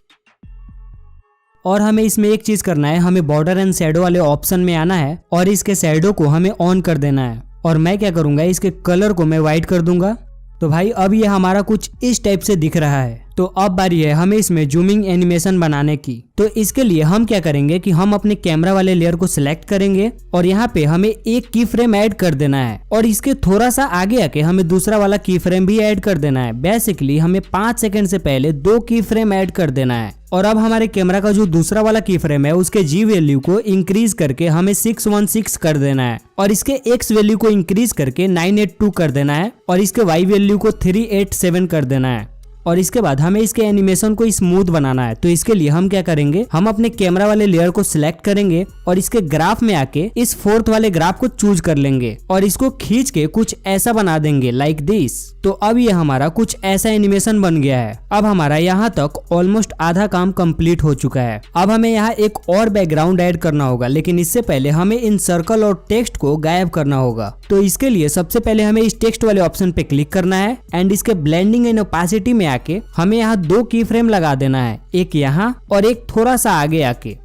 और हमें इसमें एक चीज करना है, हमें बॉर्डर एंड शैडो वाले ऑप्शन में आना है और इसके शैडो को हमें ऑन कर देना है और मैं क्या करूंगा इसके कलर को मैं व्हाइट कर दूंगा। तो भाई अब ये हमारा कुछ इस टाइप से दिख रहा है। तो अब बारी है हमें इसमें जूमिंग एनिमेशन बनाने की। तो इसके लिए हम क्या करेंगे कि हम अपने कैमरा वाले लेयर को सिलेक्ट करेंगे और यहाँ पे हमें एक की फ्रेम ऐड कर देना है और इसके थोड़ा सा आगे आके हमें दूसरा वाला की फ्रेम भी ऐड कर देना है। बेसिकली हमें 5 सेकंड से पहले 2 की फ्रेम ऐड कर देना है और अब हमारे कैमरा का जो दूसरा वाला की फ्रेम है उसके जी वैल्यू को इंक्रीज करके हमें 616 कर देना है और इसके एक्स वैल्यू को इंक्रीज करके 982 कर देना है और इसके वाई वैल्यू को 387 कर देना है और इसके बाद हमें इसके एनिमेशन को स्मूथ बनाना है। तो इसके लिए हम क्या करेंगे, हम अपने कैमरा वाले लेयर को सिलेक्ट करेंगे और इसके ग्राफ में आके इस 4th वाले ग्राफ को चूज कर लेंगे और इसको खींच के कुछ ऐसा बना देंगे लाइक दिस। तो अब ये हमारा कुछ ऐसा एनिमेशन बन गया है। अब हमारा यहाँ तक ऑलमोस्ट आधा काम कंप्लीट हो चुका है। अब हमें यहाँ एक और बैकग्राउंड ऐड करना होगा, लेकिन इससे पहले हमें इन सर्कल और टेक्स्ट को गायब करना होगा। तो इसके लिए सबसे पहले हमें इस टेक्स्ट वाले ऑप्शन पे क्लिक करना है एंड इसके ब्लेंडिंग एंड ओपेसिटी में आके हमें यहाँ 2 की फ्रेम लगा देना है, एक यहाँ और एक थोड़ा सा आगे आके।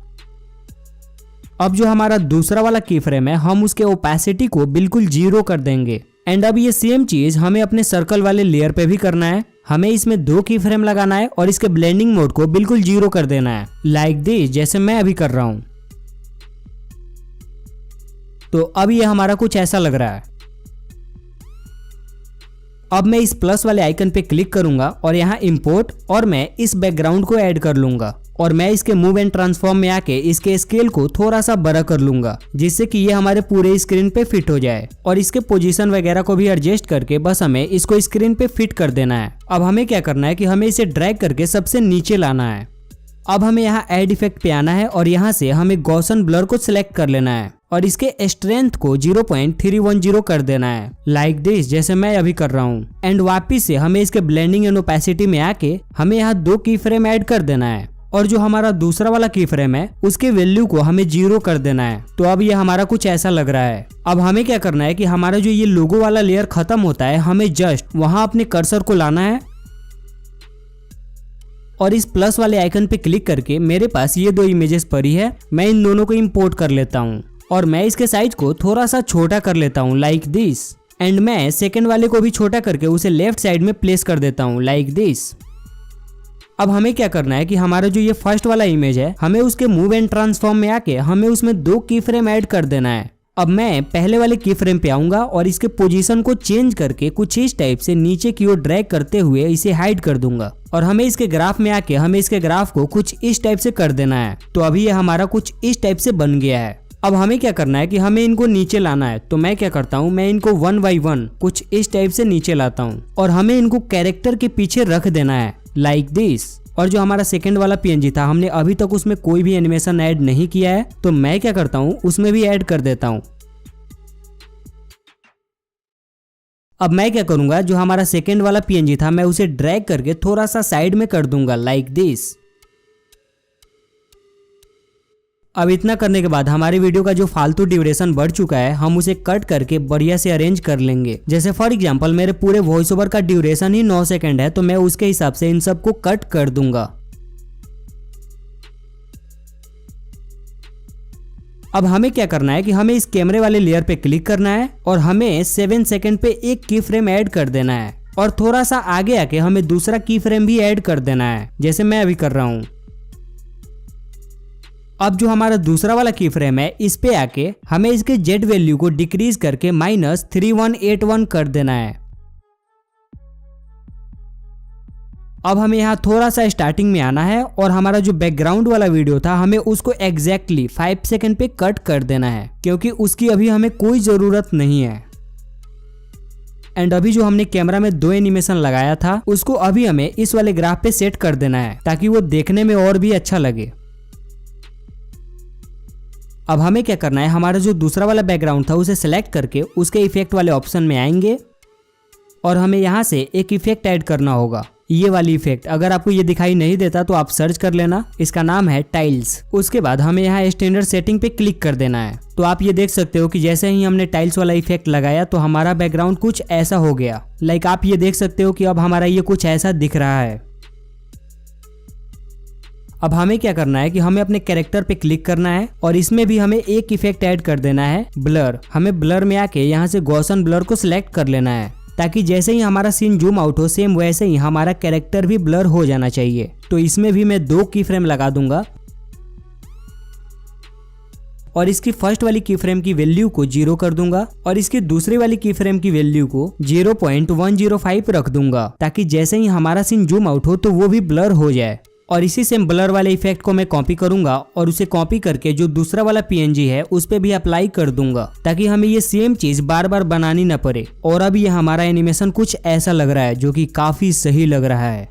अब जो हमारा दूसरा वाला की फ्रेम है हम उसके ओपेसिटी को बिल्कुल 0 कर देंगे एंड अब ये सेम चीज हमें अपने सर्कल वाले लेयर पे भी करना है। हमें इसमें 2 की फ्रेम लगाना है और इसके ब्लेंडिंग मोड को बिल्कुल 0 कर देना है लाइक दिस, जैसे मैं अभी कर रहा हूं। तो अब ये हमारा कुछ ऐसा लग रहा है। अब मैं इस प्लस वाले आइकन पे क्लिक करूंगा और यहाँ इंपोर्ट और मैं इस बैकग्राउंड को ऐड कर लूंगा और मैं इसके मूव एंड ट्रांसफॉर्म में आके इसके स्केल को थोड़ा सा बड़ा कर लूंगा जिससे कि ये हमारे पूरे स्क्रीन पे फिट हो जाए और इसके पोजीशन वगैरह को भी एडजस्ट करके बस हमें इसको स्क्रीन पे फिट कर देना है। अब हमें क्या करना है कि हमें इसे ड्रैग करके सबसे नीचे लाना है। अब हमें यहाँ एड इफेक्ट पे आना है और यहाँ से हमें गॉसन ब्लर को सिलेक्ट कर लेना है और इसके स्ट्रेंथ को 0.310 कर देना है लाइक दिस, जैसे मैं अभी कर रहा हूँ। एंड वापिस से हमें इसके ब्लेंडिंग एंड ओपेसिटी में आके हमें यहाँ 2 की फ्रेम ऐड कर देना है और जो हमारा दूसरा वाला की फ्रेम है उसके वैल्यू को हमें 0 कर देना है। तो अब ये हमारा कुछ ऐसा लग रहा है। अब हमें क्या करना है कि हमारा जो ये लोगो वाला लेयर खत्म होता है हमें जस्ट वहां अपने कर्सर को लाना है और इस प्लस वाले आइकन पे क्लिक करके मेरे पास ये 2 इमेजेस पड़ी है, मैं इन दोनों को इंपोर्ट कर लेता हूँ और मैं इसके साइज को थोड़ा सा छोटा कर लेता हूँ लाइक दिस एंड मैं सेकंड वाले को भी छोटा करके उसे लेफ्ट साइड में प्लेस कर देता हूँ लाइक दिस। अब हमें क्या करना है कि हमारा जो ये फर्स्ट वाला इमेज है हमें उसके मूव एंड ट्रांसफॉर्म में आके हमें उसमें 2 की फ्रेम ऐड कर देना है। अब मैं पहले वाले की फ्रेम पे आऊंगा और इसके पोजीशन को चेंज करके कुछ इस टाइप से नीचे की ओर ड्रैग करते हुए इसे हाइड कर दूंगा और हमें इसके ग्राफ में आके हमें इसके ग्राफ को कुछ इस टाइप से कर देना है। तो अभी ये हमारा कुछ इस टाइप से बन गया है। अब हमें क्या करना है कि हमें इनको नीचे लाना है। तो मैं क्या करता हूँ, मैं इनको 1 बाय 1 कुछ इस टाइप से नीचे लाता हूँ और हमें इनको कैरेक्टर के पीछे रख देना है लाइक दिस। और जो हमारा सेकंड वाला पीएनजी था हमने अभी तक उसमें कोई भी एनिमेशन ऐड नहीं किया है, तो मैं क्या करता हूँ उसमें भी ऐड कर देता हूँ। अब मैं क्या करूंगा, जो हमारा सेकंड वाला पीएनजी था मैं उसे ड्रैग करके थोड़ा सा साइड में कर दूंगा लाइक दिस। अब इतना करने के बाद हमारी वीडियो का जो फालतू ड्यूरेशन बढ़ चुका है हम उसे कट करके बढ़िया से अरेंज कर लेंगे। जैसे फॉर एग्जांपल मेरे पूरे वॉइस ओवर का ड्यूरेशन ही 9 सेकंड है, तो मैं उसके हिसाब से इन सबको कट कर दूंगा। अब हमें क्या करना है कि हमें इस कैमरे वाले लेयर पे क्लिक करना है और हमें 7 सेकंड पे एक की फ्रेम ऐड कर देना है और थोड़ा सा आगे आके हमें दूसरा की फ्रेम भी ऐड कर देना है, जैसे मैं अभी कर रहा हूं। अब जो हमारा दूसरा वाला की फ्रेम है इस पे आके हमें इसके जेड वैल्यू को डिक्रीज करके -3181 कर देना है। अब हमें यहाँ थोड़ा सा स्टार्टिंग में आना है और हमारा जो बैकग्राउंड वाला वीडियो था हमें उसको एग्जैक्टली 5 सेकंड पे कट कर देना है, क्योंकि उसकी अभी हमें कोई जरूरत नहीं है। एंड अभी जो हमने कैमरा में 2 एनिमेशन लगाया था उसको अभी हमें इस वाले ग्राफ पे सेट कर देना है ताकि वो देखने में और भी अच्छा लगे। अब हमें क्या करना है, हमारा जो दूसरा वाला बैकग्राउंड था उसे सिलेक्ट करके उसके इफेक्ट वाले ऑप्शन में आएंगे और हमें यहाँ से एक इफेक्ट ऐड करना होगा, ये वाली इफेक्ट। अगर आपको ये दिखाई नहीं देता तो आप सर्च कर लेना, इसका नाम है टाइल्स। उसके बाद हमें यहाँ स्टैंडर्ड सेटिंग पे क्लिक कर देना है। तो आप ये देख सकते हो कि जैसे ही हमने टाइल्स वाला इफेक्ट लगाया तो हमारा बैकग्राउंड कुछ ऐसा हो गया। लाइक आप ये देख सकते हो कि अब हमारा ये कुछ ऐसा दिख रहा है। अब हमें क्या करना है कि हमें अपने कैरेक्टर पे क्लिक करना है और इसमें भी हमें एक इफेक्ट ऐड कर देना है, ब्लर। हमें ब्लर में आके यहाँ से गॉसन ब्लर को सिलेक्ट कर लेना है ताकि जैसे ही हमारा सीन जूम आउट हो सेम वैसे ही हमारा कैरेक्टर भी ब्लर हो जाना चाहिए। तो इसमें भी मैं 2 की फ्रेम लगा दूंगा और इसकी फर्स्ट वाली की फ्रेम की वैल्यू को 0 कर दूंगा और इसकी दूसरी वाली की फ्रेम की वैल्यू को 0.105 रख दूंगा ताकि जैसे ही हमारा सीन जूम आउट हो तो वो भी ब्लर हो जाए। और इसी सेम ब्लर वाले इफेक्ट को मैं कॉपी करूंगा और उसे कॉपी करके जो दूसरा वाला पीएनजी है उस पे भी अप्लाई कर दूंगा ताकि हमें ये सेम चीज बार बार बनानी न पड़े। और अब ये हमारा एनिमेशन कुछ ऐसा लग रहा है जो कि काफी सही लग रहा है।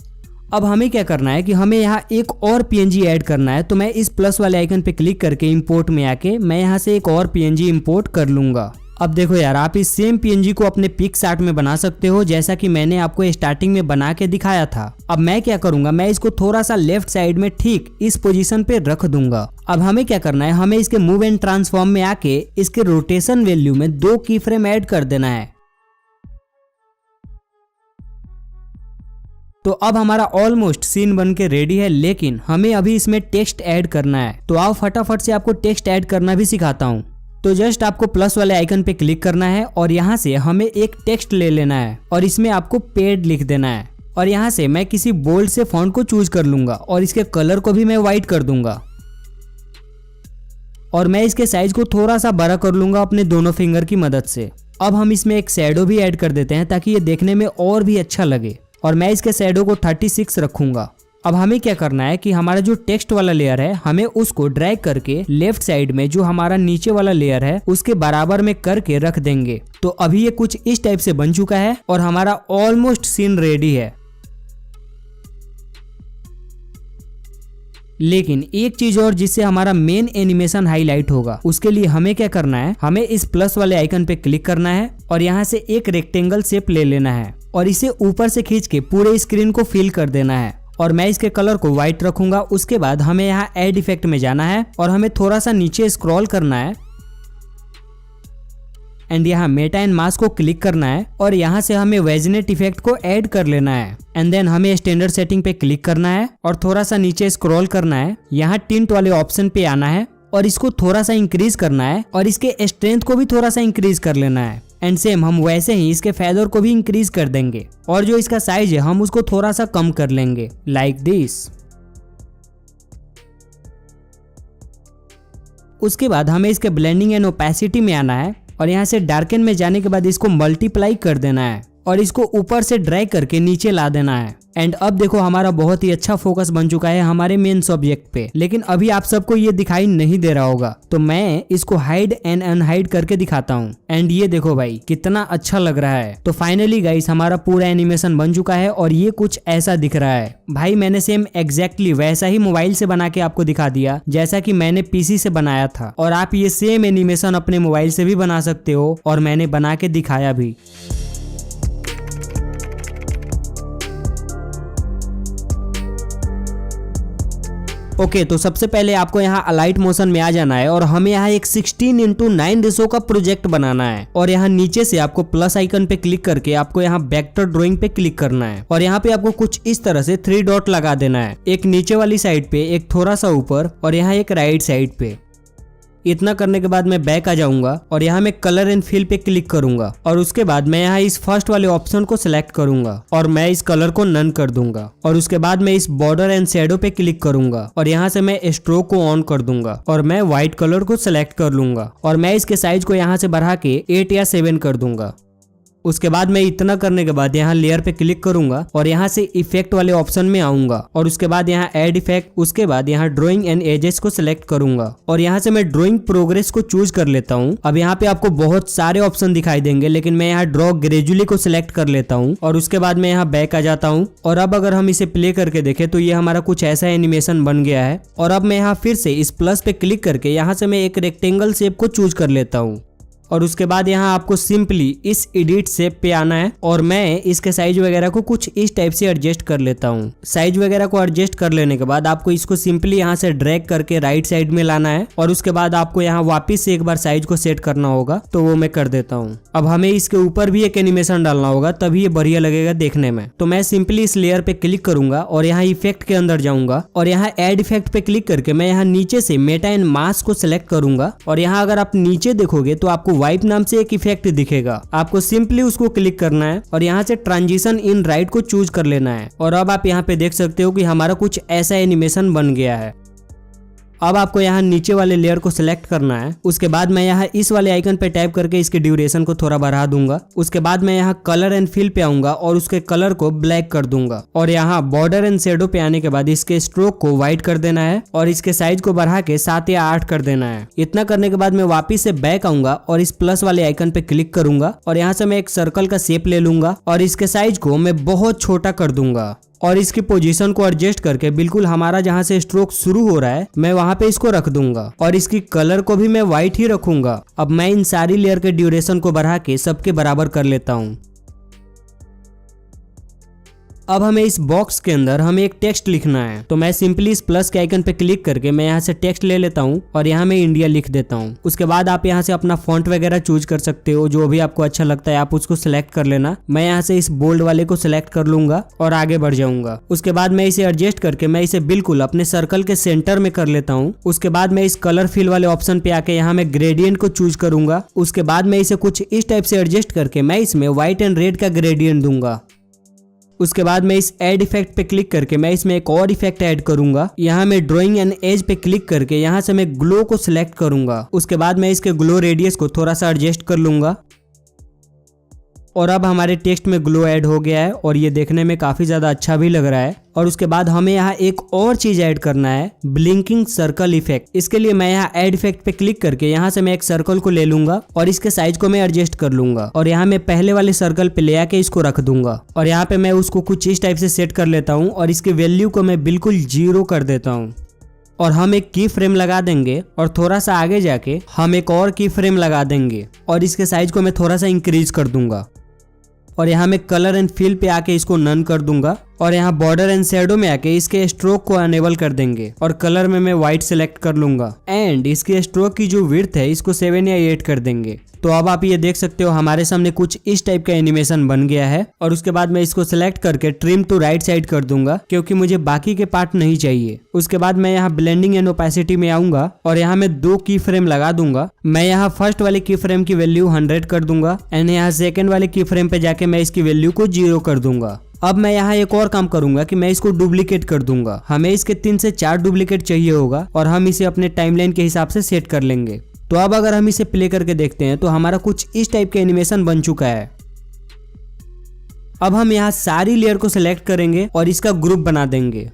अब हमें क्या करना है कि हमें यहाँ एक और पीएनजी ऐड करना है। तो मैं इस प्लस वाले आइकन पे क्लिक करके इंपोर्ट में आके मैं यहाँ से एक और पीएनजी इंपोर्ट कर लूंगा। अब देखो यार, आप इस सेम पीएनजी को अपने पिक्सआर्ट में बना सकते हो जैसा कि मैंने आपको स्टार्टिंग में बना के दिखाया था। अब मैं क्या करूंगा, मैं इसको थोड़ा सा लेफ्ट साइड में ठीक इस पोजीशन पे रख दूंगा। अब हमें क्या करना है, हमें इसके मूव एंड ट्रांसफॉर्म में आके इसके रोटेशन वैल्यू में 2 की फ्रेम ऐड कर देना है। तो अब हमारा ऑलमोस्ट सीन बन के रेडी है, लेकिन हमें अभी इसमें टेक्स्ट ऐड करना है। तो आओ फटाफट से आपको टेक्स्ट ऐड करना भी सिखाता हूँ। तो जस्ट आपको प्लस वाले आइकन पे क्लिक करना है और यहाँ से हमें एक टेक्स्ट ले लेना है और इसमें आपको पेड लिख देना है। और यहाँ से मैं किसी बोल्ड से फॉन्ट को चूज कर लूंगा और इसके कलर को भी मैं व्हाइट कर दूंगा और मैं इसके साइज को थोड़ा सा बड़ा कर लूंगा अपने दोनों फिंगर की मदद से। अब हम इसमें एक शैडो भी ऐड कर देते हैं ताकि ये देखने में और भी अच्छा लगे और मैं इसके शैडो को 36 रखूंगा। अब हमें क्या करना है कि हमारा जो टेक्स्ट वाला लेयर है हमें उसको ड्रैग करके लेफ्ट साइड में जो हमारा नीचे वाला लेयर है उसके बराबर में करके रख देंगे। तो अभी ये कुछ इस टाइप से बन चुका है और हमारा ऑलमोस्ट सीन रेडी है। लेकिन एक चीज और जिससे हमारा मेन एनिमेशन हाईलाइट होगा, उसके लिए हमें क्या करना है, हमें इस प्लस वाले आइकन पे क्लिक करना है और यहाँ से एक रेक्टेंगल शेप ले लेना है और इसे ऊपर से खींच के पूरे स्क्रीन को फिल कर देना है और मैं इसके कलर को व्हाइट रखूंगा। उसके बाद हमें यहाँ ऐड इफेक्ट में जाना है और हमें थोड़ा सा नीचे स्क्रॉल करना है एंड यहाँ मेटा एंड मास्क को क्लिक करना है और यहाँ से हमें वेजनेट इफेक्ट को ऐड कर लेना है एंड देन हमें स्टैंडर्ड सेटिंग पे क्लिक करना है और थोड़ा सा नीचे स्क्रॉल करना है। यहाँ टिंट वाले ऑप्शन पे आना है और इसको थोड़ा सा इंक्रीज करना है और इसके स्ट्रेंथ को भी थोड़ा सा इंक्रीज कर लेना है एंड सेम हम वैसे ही इसके फेदर को भी इंक्रीज कर देंगे और जो इसका साइज है हम उसको थोड़ा सा कम कर लेंगे लाइक दिस। उसके बाद हमें इसके ब्लेंडिंग एंड ओपेसिटी में आना है और यहाँ से डार्कन में जाने के बाद इसको मल्टीप्लाई कर देना है और इसको ऊपर से ड्रैग करके नीचे ला देना है। एंड अब देखो हमारा बहुत ही अच्छा फोकस बन चुका है हमारे मेन सब्जेक्ट पे। लेकिन अभी आप सबको ये दिखाई नहीं दे रहा होगा, तो मैं इसको हाइड एंड अनहाइड करके दिखाता हूँ। एंड ये देखो भाई कितना अच्छा लग रहा है। तो फाइनली गाइस हमारा पूरा एनिमेशन बन चुका है और ये कुछ ऐसा दिख रहा है। भाई मैंने सेम एग्जैक्टली वैसा ही मोबाइल से बना के आपको दिखा दिया जैसा कि मैंने पीसी से बनाया था, और आप ये सेम एनिमेशन अपने मोबाइल से भी बना सकते हो और मैंने बना के दिखाया भी। ओके तो सबसे पहले आपको यहाँ अलाइट मोशन में आ जाना है और हमें यहाँ एक 16:9 रेशो का प्रोजेक्ट बनाना है। और यहाँ नीचे से आपको प्लस आइकन पे क्लिक करके आपको यहाँ वेक्टर ड्राइंग पे क्लिक करना है और यहाँ पे आपको कुछ इस तरह से 3 डॉट लगा देना है, एक नीचे वाली साइड पे, एक थोड़ा सा ऊपर और यहाँ एक राइट साइड पे। इतना करने के बाद मैं बैक आ जाऊंगा और यहाँ मैं कलर एंड फिल पे क्लिक करूंगा और उसके बाद मैं यहाँ इस फर्स्ट वाले ऑप्शन को सिलेक्ट करूंगा और मैं इस कलर को नन कर दूंगा। और उसके बाद मैं इस बॉर्डर एंड शैडो पे क्लिक करूंगा और यहाँ से मैं स्ट्रोक को ऑन कर दूंगा और मैं व्हाइट कलर को सिलेक्ट कर लूंगा और मैं इसके साइज को यहाँ से बढ़ा के 8 या 7 कर दूंगा। उसके बाद मैं इतना करने के बाद यहाँ लेयर पे क्लिक करूंगा और यहाँ से इफेक्ट वाले ऑप्शन में आऊंगा और उसके बाद यहाँ ऐड इफेक्ट, उसके बाद यहाँ ड्राइंग एंड एजेस को सिलेक्ट करूंगा और यहाँ से मैं ड्राइंग प्रोग्रेस को चूज कर लेता हूँ। अब यहाँ पे आपको बहुत सारे ऑप्शन दिखाई देंगे लेकिन मैं यहाँ ड्रॉ ग्रेजुअली को सिलेक्ट कर लेता हूँ और उसके बाद मैं यहाँ बैक आ जाता हूँ। और अब अगर हम इसे प्ले करके देखें तो ये हमारा कुछ ऐसा एनिमेशन बन गया है। और अब मैं यहाँ फिर से इस प्लस पे क्लिक करके यहाँ से मैं एक रेक्टेंगल शेप को चूज कर लेता हूँ और उसके बाद यहाँ आपको सिंपली इस एडिट शेप पे आना है और मैं इसके साइज वगैरह को कुछ इस टाइप से एडजस्ट कर लेता हूँ। साइज वगैरह को एडजस्ट कर लेने के बाद आपको इसको सिंपली यहाँ से ड्रैग करके राइट साइड में लाना है और उसके बाद आपको यहाँ वापस से एक बार साइज को सेट करना होगा, तो वो मैं कर देता हूँ। अब हमें इसके ऊपर भी एक एनिमेशन डालना होगा तभी ये बढ़िया लगेगा देखने में। तो मैं सिंपली इस लेयर पे क्लिक करूंगा और यहाँ इफेक्ट के अंदर जाऊंगा और यहाँ एड इफेक्ट पे क्लिक करके मैं यहाँ नीचे से मेटा एंड मास्क को सिलेक्ट करूंगा और यहाँ अगर आप नीचे देखोगे तो आपको वाइप नाम से एक इफेक्ट दिखेगा। आपको सिंपली उसको क्लिक करना है और यहाँ से ट्रांजिशन इन राइट को चूज कर लेना है और अब आप यहाँ पे देख सकते हो कि हमारा कुछ ऐसा एनिमेशन बन गया है। अब आपको यहाँ नीचे वाले लेयर को सिलेक्ट करना है। उसके बाद मैं यहाँ इस वाले आइकन पे टैप करके इसके ड्यूरेशन को थोड़ा बढ़ा दूंगा। उसके बाद मैं यहाँ कलर एंड फिल पे आऊंगा और उसके कलर को ब्लैक कर दूंगा और यहाँ बॉर्डर एंड शेडो पे आने के बाद इसके स्ट्रोक को व्हाइट कर देना है और इसके साइज को बढ़ा के 7 या 8 कर देना है। इतना करने के बाद मैं वापिस से बैक आऊंगा और इस प्लस वाले आइकन पे क्लिक करूंगा और यहाँ से मैं एक सर्कल का शेप ले लूंगा और इसके साइज को मैं बहुत छोटा कर दूंगा और इसकी पोजीशन को एडजस्ट करके बिल्कुल हमारा जहाँ से स्ट्रोक शुरू हो रहा है मैं वहाँ पे इसको रख दूंगा और इसकी कलर को भी मैं व्हाइट ही रखूंगा। अब मैं इन सारी लेयर के ड्यूरेशन को बढ़ा के सबके बराबर कर लेता हूँ। अब हमें इस बॉक्स के अंदर हमें एक टेक्स्ट लिखना है, तो मैं सिंपली इस प्लस के आइकन पे क्लिक करके मैं यहाँ से टेक्स्ट ले लेता हूँ और यहाँ मैं इंडिया लिख देता हूँ। उसके बाद आप यहाँ से अपना फॉन्ट वगैरह चूज कर सकते हो, जो भी आपको अच्छा लगता है आप उसको सिलेक्ट कर लेना। मैं यहाँ से इस बोल्ड वाले को सिलेक्ट कर लूंगा और आगे बढ़ जाऊंगा। उसके बाद मैं इसे एडजस्ट करके मैं इसे बिल्कुल अपने सर्कल के सेंटर में कर लेता हूँ। उसके बाद मैं इस कलर फिल वाले ऑप्शन पे आके यहाँ मैं ग्रेडियंट को चूज करूंगा। उसके बाद मैं इसे कुछ इस टाइप से एडजस्ट करके मैं इसमें व्हाइट एंड रेड का ग्रेडियंट दूंगा। उसके बाद मैं इस ऐड इफेक्ट पे क्लिक करके मैं इसमें एक और इफेक्ट ऐड करूंगा। यहाँ मैं ड्राइंग एंड एज पे क्लिक करके यहाँ से मैं ग्लो को सिलेक्ट करूंगा। उसके बाद मैं इसके ग्लो रेडियस को थोड़ा सा एडजस्ट कर लूंगा और अब हमारे टेक्स्ट में ग्लो ऐड हो गया है और ये देखने में काफी ज्यादा अच्छा भी लग रहा है। और उसके बाद हमें यहाँ एक और चीज ऐड करना है, ब्लिंकिंग सर्कल इफेक्ट। इसके लिए मैं यहाँ ऐड इफेक्ट पे क्लिक करके यहाँ से मैं एक सर्कल को ले लूंगा और इसके साइज को मैं एडजस्ट कर लूंगा और यहाँ मैं पहले वाले सर्कल पे ले आके इसको रख दूंगा और यहाँ पे मैं उसको कुछ इस टाइप से सेट कर लेता हूँ और इसकी वैल्यू को मैं बिल्कुल 0 कर देता हूँ। और हम एक की फ्रेम लगा देंगे और थोड़ा सा आगे जाके हम एक और की फ्रेम लगा देंगे और इसके साइज को मैं थोड़ा सा इंक्रीज कर दूंगा और यहाँ मैं कलर एंड फिल पे आके इसको नन कर दूंगा और यहाँ बॉर्डर एंड शैडो में आके इसके स्ट्रोक को अनेबल कर देंगे और कलर में मैं व्हाइट सिलेक्ट कर लूंगा एंड इसके स्ट्रोक की जो विड्थ है इसको 7 या 8 कर देंगे। तो अब आप ये देख सकते हो हमारे सामने कुछ इस टाइप का एनिमेशन बन गया है। और उसके बाद मैं इसको सिलेक्ट करके ट्रिम टू राइट साइड कर दूंगा क्योंकि मुझे बाकी के पार्ट नहीं चाहिए। उसके बाद मैं यहाँ ब्लेंडिंग एंड ओपेसिटी में आऊंगा और यहाँ मैं 2 की फ्रेम लगा दूंगा। मैं यहाँ फर्स्ट वाले की फ्रेम की वैल्यू 100 कर दूंगा एंड यहाँ सेकंड वाले की फ्रेम पे जाके मैं इसकी वैल्यू को 0 कर दूंगा। अब मैं यहाँ एक और काम करूंगा कि मैं इसको डुप्लीकेट कर दूंगा। हमें इसके 3 से 4 डुप्लीकेट चाहिए होगा और हम इसे अपने टाइमलाइन के हिसाब से सेट कर लेंगे। तो अब अगर हम इसे प्ले करके देखते हैं तो हमारा कुछ इस टाइप का एनिमेशन बन चुका है। अब हम यहाँ सारी लेयर को सिलेक्ट करेंगे और इसका ग्रुप बना देंगे।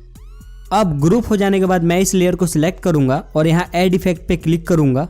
अब ग्रुप हो जाने के बाद मैं इस लेयर को सिलेक्ट करूंगा और यहाँ ऐड इफेक्ट पे क्लिक करूंगा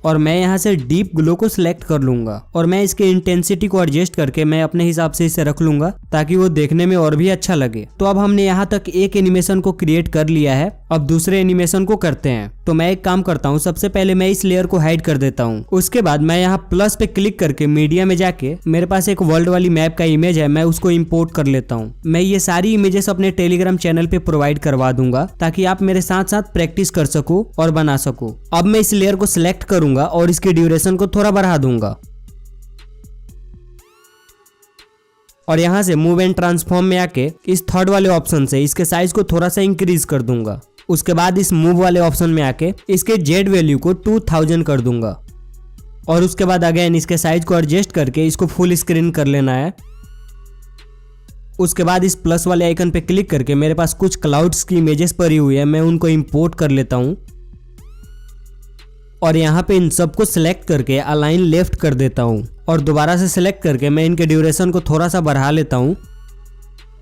और मैं यहाँ से डीप ग्लो को सिलेक्ट कर लूंगा और मैं इसके इंटेंसिटी को एडजस्ट करके मैं अपने हिसाब से इसे रख लूंगा ताकि वो देखने में और भी अच्छा लगे। तो अब हमने यहाँ तक एक एनिमेशन को क्रिएट कर लिया है। अब दूसरे एनिमेशन को करते हैं। तो मैं एक काम करता हूँ, सबसे पहले मैं इस लेयर को हाइड कर देता हूँ। उसके बाद मैं यहाँ प्लस पे क्लिक करके मीडिया में जाके मेरे पास एक वर्ल्ड वाली मैप का इमेज है, मैं उसको इम्पोर्ट कर लेता हूँ। मैं ये सारी इमेजेस अपने टेलीग्राम चैनल पे प्रोवाइड करवा दूंगा ताकि आप मेरे साथ साथ प्रैक्टिस कर सको और बना सको। अब मैं इस लेयर को सिलेक्ट करूंगा और इसकी ड्यूरेशन को थोड़ा बढ़ा दूंगा और यहाँ से मूव एंड ट्रांसफॉर्म में आके इस थर्ड वाले ऑप्शन से इसके साइज को थोड़ा सा इंक्रीज कर दूंगा। उसके बाद इस मूव वाले ऑप्शन में आके इसके जेड वैल्यू को 2000 कर दूंगा और उसके बाद अगेन इसके साइज को एडजस्ट करके इसको फुल स्क्रीन कर लेना है। उसके बाद इस प्लस वाले आइकन पे क्लिक करके मेरे पास कुछ क्लाउड्स की इमेजेस पड़ी हुई है, मैं उनको इंपोर्ट कर लेता हूँ और यहाँ पे इन सबको सिलेक्ट करके अलाइन लेफ्ट कर देता हूँ और दोबारा से सिलेक्ट करके मैं इनके ड्यूरेशन को थोड़ा सा बढ़ा लेता हूँ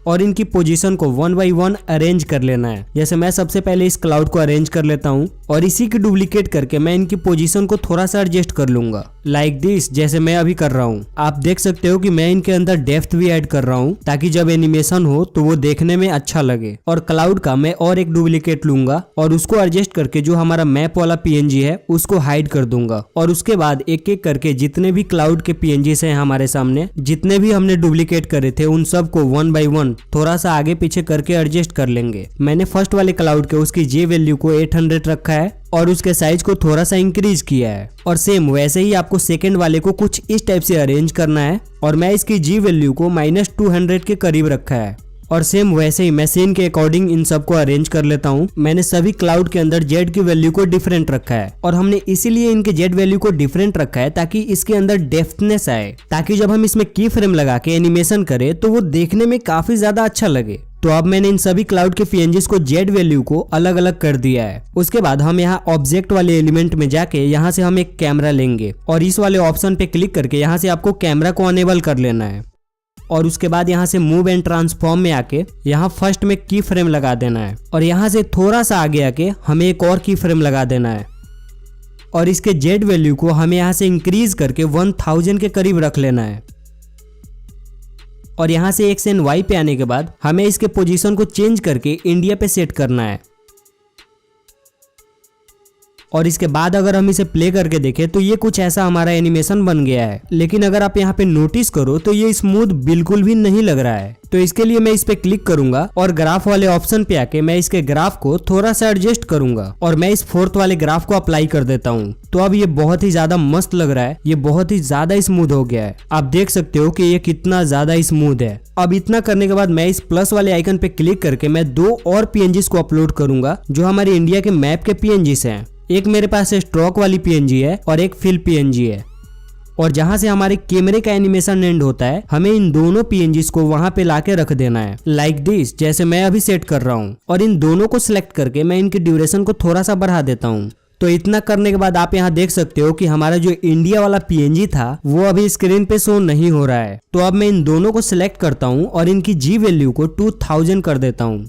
और इनकी पोजीशन को 1 बाई 1 अरेंज कर लेना है। जैसे मैं सबसे पहले इस क्लाउड को अरेंज कर लेता हूँ और इसी की डुप्लीकेट करके मैं इनकी पोजीशन को थोड़ा सा एडजस्ट कर लूंगा लाइक दिस, जैसे मैं अभी कर रहा हूँ। आप देख सकते हो कि मैं इनके अंदर डेप्थ भी ऐड कर रहा हूँ ताकि जब एनिमेशन हो तो वो देखने में अच्छा लगे। और क्लाउड का मैं और एक डुप्लीकेट लूंगा और उसको एडजस्ट करके जो हमारा मैप वाला पीएनजी है उसको हाइड कर दूंगा और उसके बाद एक एक करके जितने भी क्लाउड के पीएनजीस हैं हमारे सामने, जितने भी हमने डुप्लीकेट करे थे उन सबको 1 बाई 1 थोड़ा सा आगे पीछे करके एडजस्ट कर लेंगे। मैंने फर्स्ट वाले क्लाउड के उसकी जे वैल्यू को 800 रखा है और उसके साइज को थोड़ा सा इंक्रीज किया है और सेम वैसे ही आपको सेकंड वाले को कुछ इस टाइप से अरेंज करना है और मैं इसकी जी वैल्यू को -200 के करीब रखा है और सेम वैसे ही मैं सीन के अकॉर्डिंग इन सबको अरेंज कर लेता हूँ। मैंने सभी क्लाउड के अंदर जेड की वैल्यू को डिफरेंट रखा है और हमने इसीलिए इनके जेड वैल्यू को डिफरेंट रखा है ताकि इसके अंदर डेप्थनेस आए, ताकि जब हम इसमें की फ्रेम लगा के एनिमेशन करें तो वो देखने में काफी ज्यादा अच्छा लगे। तो अब मैंने इन सभी क्लाउड के पीएनजीज को जेड वैल्यू को अलग अलग कर दिया है। उसके बाद हम यहाँ ऑब्जेक्ट वाले एलिमेंट में जाके यहाँ से हम एक कैमरा लेंगे और इस वाले ऑप्शन पे क्लिक करके यहाँ से आपको कैमरा को अनेबल कर लेना है और उसके बाद यहाँ से मूव एंड ट्रांसफॉर्म में आके यहाँ फर्स्ट में की फ्रेम लगा देना है और यहाँ से थोड़ा सा आगे आके हमें एक और की फ्रेम लगा देना है और इसके जेड वैल्यू को हमें यहाँ से इंक्रीज करके 1000 के करीब रख लेना है और यहाँ से एक्स एंड वाई पे आने के बाद हमें इसके पोजीशन को चेंज करके इंडिया पे सेट करना है और इसके बाद अगर हम इसे प्ले करके देखें तो ये कुछ ऐसा हमारा एनिमेशन बन गया है। लेकिन अगर आप यहाँ पे नोटिस करो तो ये स्मूथ बिल्कुल भी नहीं लग रहा है। तो इसके लिए मैं इस पे क्लिक करूंगा और ग्राफ वाले ऑप्शन पे आके मैं इसके ग्राफ को थोड़ा सा एडजस्ट करूंगा और मैं इस फोर्थ वाले ग्राफ को अप्लाई कर देता हूँ। तो अब ये बहुत ही ज्यादा मस्त लग रहा है, ये बहुत ही ज्यादा स्मूथ हो गया है। आप देख सकते हो कि ये कितना ज्यादा स्मूथ है। अब इतना करने के बाद मैं इस प्लस वाले आइकन पे क्लिक करके मैं 2 और पीएनजीज को अपलोड करूंगा जो हमारे इंडिया के मैप के पीएनजीज हैं। एक मेरे पास स्ट्रोक वाली पीएनजी है और एक फिल पीएनजी है और जहां से हमारे कैमरे का एनिमेशन एंड होता है हमें इन दोनों पीएनजीज को वहां पे लाके रख देना है लाइक दिस, जैसे मैं अभी सेट कर रहा हूं। और इन दोनों को सिलेक्ट करके मैं इनकी ड्यूरेशन को थोड़ा सा बढ़ा देता हूं। तो इतना करने के बाद आप यहाँ देख सकते हो कि हमारा जो इंडिया वाला पीएनजी था वो अभी स्क्रीन पे शो नहीं हो रहा है। तो अब मैं इन दोनों को सिलेक्ट करता हूँ और इनकी जी वैल्यू को 2000 कर देता हूँ।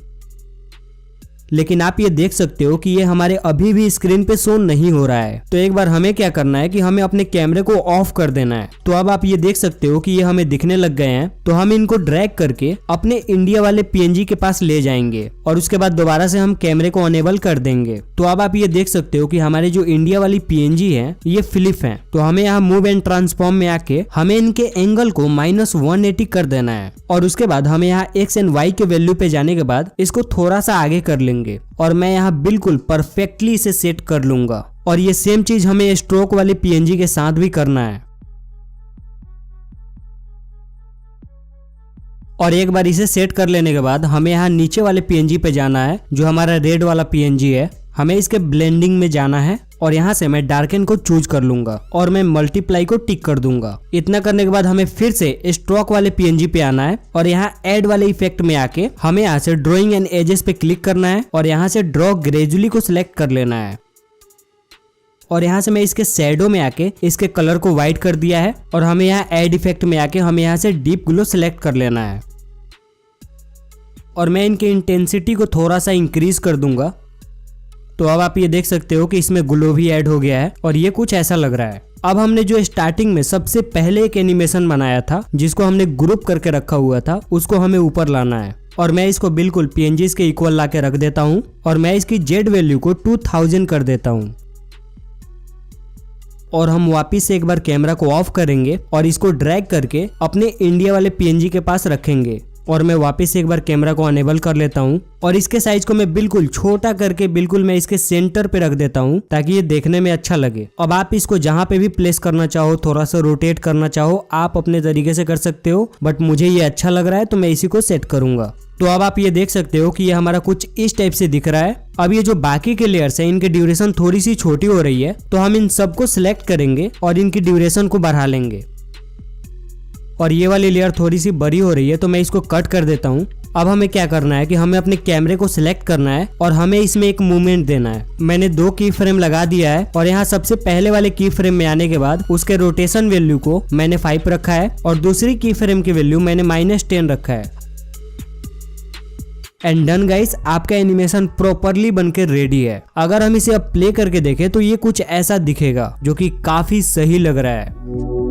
लेकिन आप ये देख सकते हो कि ये हमारे अभी भी स्क्रीन पे शो नहीं हो रहा है। तो एक बार हमें क्या करना है कि हमें अपने कैमरे को ऑफ कर देना है। तो अब आप ये देख सकते हो कि ये हमें दिखने लग गए हैं। तो हम इनको ड्रैग करके अपने इंडिया वाले पीएनजी के पास ले जाएंगे और उसके बाद दोबारा से हम कैमरे को अनेबल कर देंगे। तो अब आप ये देख सकते हो कि हमारे जो इंडिया वाली पीएनजी है ये फ्लिप है। तो हमें यहाँ मूव एंड ट्रांसफॉर्म में आके हमें इनके एंगल को -180 कर देना है और उसके बाद हमें यहाँ एक्स एंड वाई के वैल्यू पे जाने के बाद इसको थोड़ा सा आगे कर लेंगे और मैं यहाँ बिल्कुल परफेक्टली इसे सेट कर लूंगा। और ये सेम चीज हमें स्ट्रोक वाले पीएनजी के साथ भी करना है। और एक बार इसे सेट कर लेने के बाद हमें यहाँ नीचे वाले पीएनजी पे जाना है जो हमारा रेड वाला पीएनजी है। हमें इसके ब्लेंडिंग में जाना है और यहाँ से मैं डार्कन को चूज कर लूंगा और मैं मल्टीप्लाई को टिक कर दूंगा। इतना करने के बाद हमें फिर से स्ट्रोक वाले पीएनजी पे आना है और यहाँ ऐड वाले इफेक्ट में आके हमें यहाँ से ड्रॉइंग एंड एजेस पे क्लिक करना है और यहाँ से ड्रॉ ग्रेजुअली को सिलेक्ट कर लेना है और यहाँ से मैं इसके शैडो में आके इसके कलर को व्हाइट कर दिया है और हमें यहाँ ऐड इफेक्ट में आके हमें यहाँ से डीप ग्लो सिलेक्ट कर लेना है और मैं इनके इंटेंसिटी को थोड़ा सा इंक्रीज कर दूंगा। तो अब आप ये देख सकते हो कि इसमें ग्लो भी ऐड हो गया है और ये कुछ ऐसा लग रहा है। अब हमने जो स्टार्टिंग में सबसे पहले एक एनिमेशन बनाया था जिसको हमने ग्रुप करके रखा हुआ था उसको हमें ऊपर लाना है और मैं इसको बिल्कुल PNGs के इक्वल ला के रख देता हूँ और मैं इसकी Z वैल्यू को 2000 कर देता हूँ और हम वापिस से एक बार कैमरा को ऑफ करेंगे और इसको ड्रैग करके अपने इंडिया वाले PNG के पास रखेंगे और मैं वापस से एक बार कैमरा को अनेबल कर लेता हूँ और इसके साइज को मैं बिल्कुल छोटा करके बिल्कुल मैं इसके सेंटर पे रख देता हूँ ताकि ये देखने में अच्छा लगे। अब आप इसको जहाँ पे भी प्लेस करना चाहो, थोड़ा सा रोटेट करना चाहो, आप अपने तरीके से कर सकते हो, बट मुझे ये अच्छा लग रहा है तो मैं इसी को सेट करूंगा। तो अब आप ये देख सकते हो कि ये हमारा कुछ इस टाइप से दिख रहा है। अब ये जो बाकी के लेयर्स है इनकी ड्यूरेशन थोड़ी सी छोटी हो रही है तो हम इन सबको सिलेक्ट करेंगे और इनकी ड्यूरेशन को बढ़ा लेंगे और ये वाली लेयर थोड़ी सी बड़ी हो रही है तो मैं इसको कट कर देता हूँ। अब हमें क्या करना है कि हमें अपने कैमरे को सिलेक्ट करना है और हमें इसमें एक मूवमेंट देना है। मैंने 2 की फ्रेम लगा दिया है और यहाँ सबसे पहले वाले की फ्रेम में आने के बाद उसके रोटेशन वैल्यू को मैंने 5 रखा है और दूसरी की फ्रेम की वैल्यू मैंने -10 रखा है। एंड डन गाइस, आपका एनिमेशन प्रॉपरली बनकर रेडी है। अगर हम इसे अब प्ले करके देखें तो ये कुछ ऐसा दिखेगा जो कि काफी सही लग रहा है।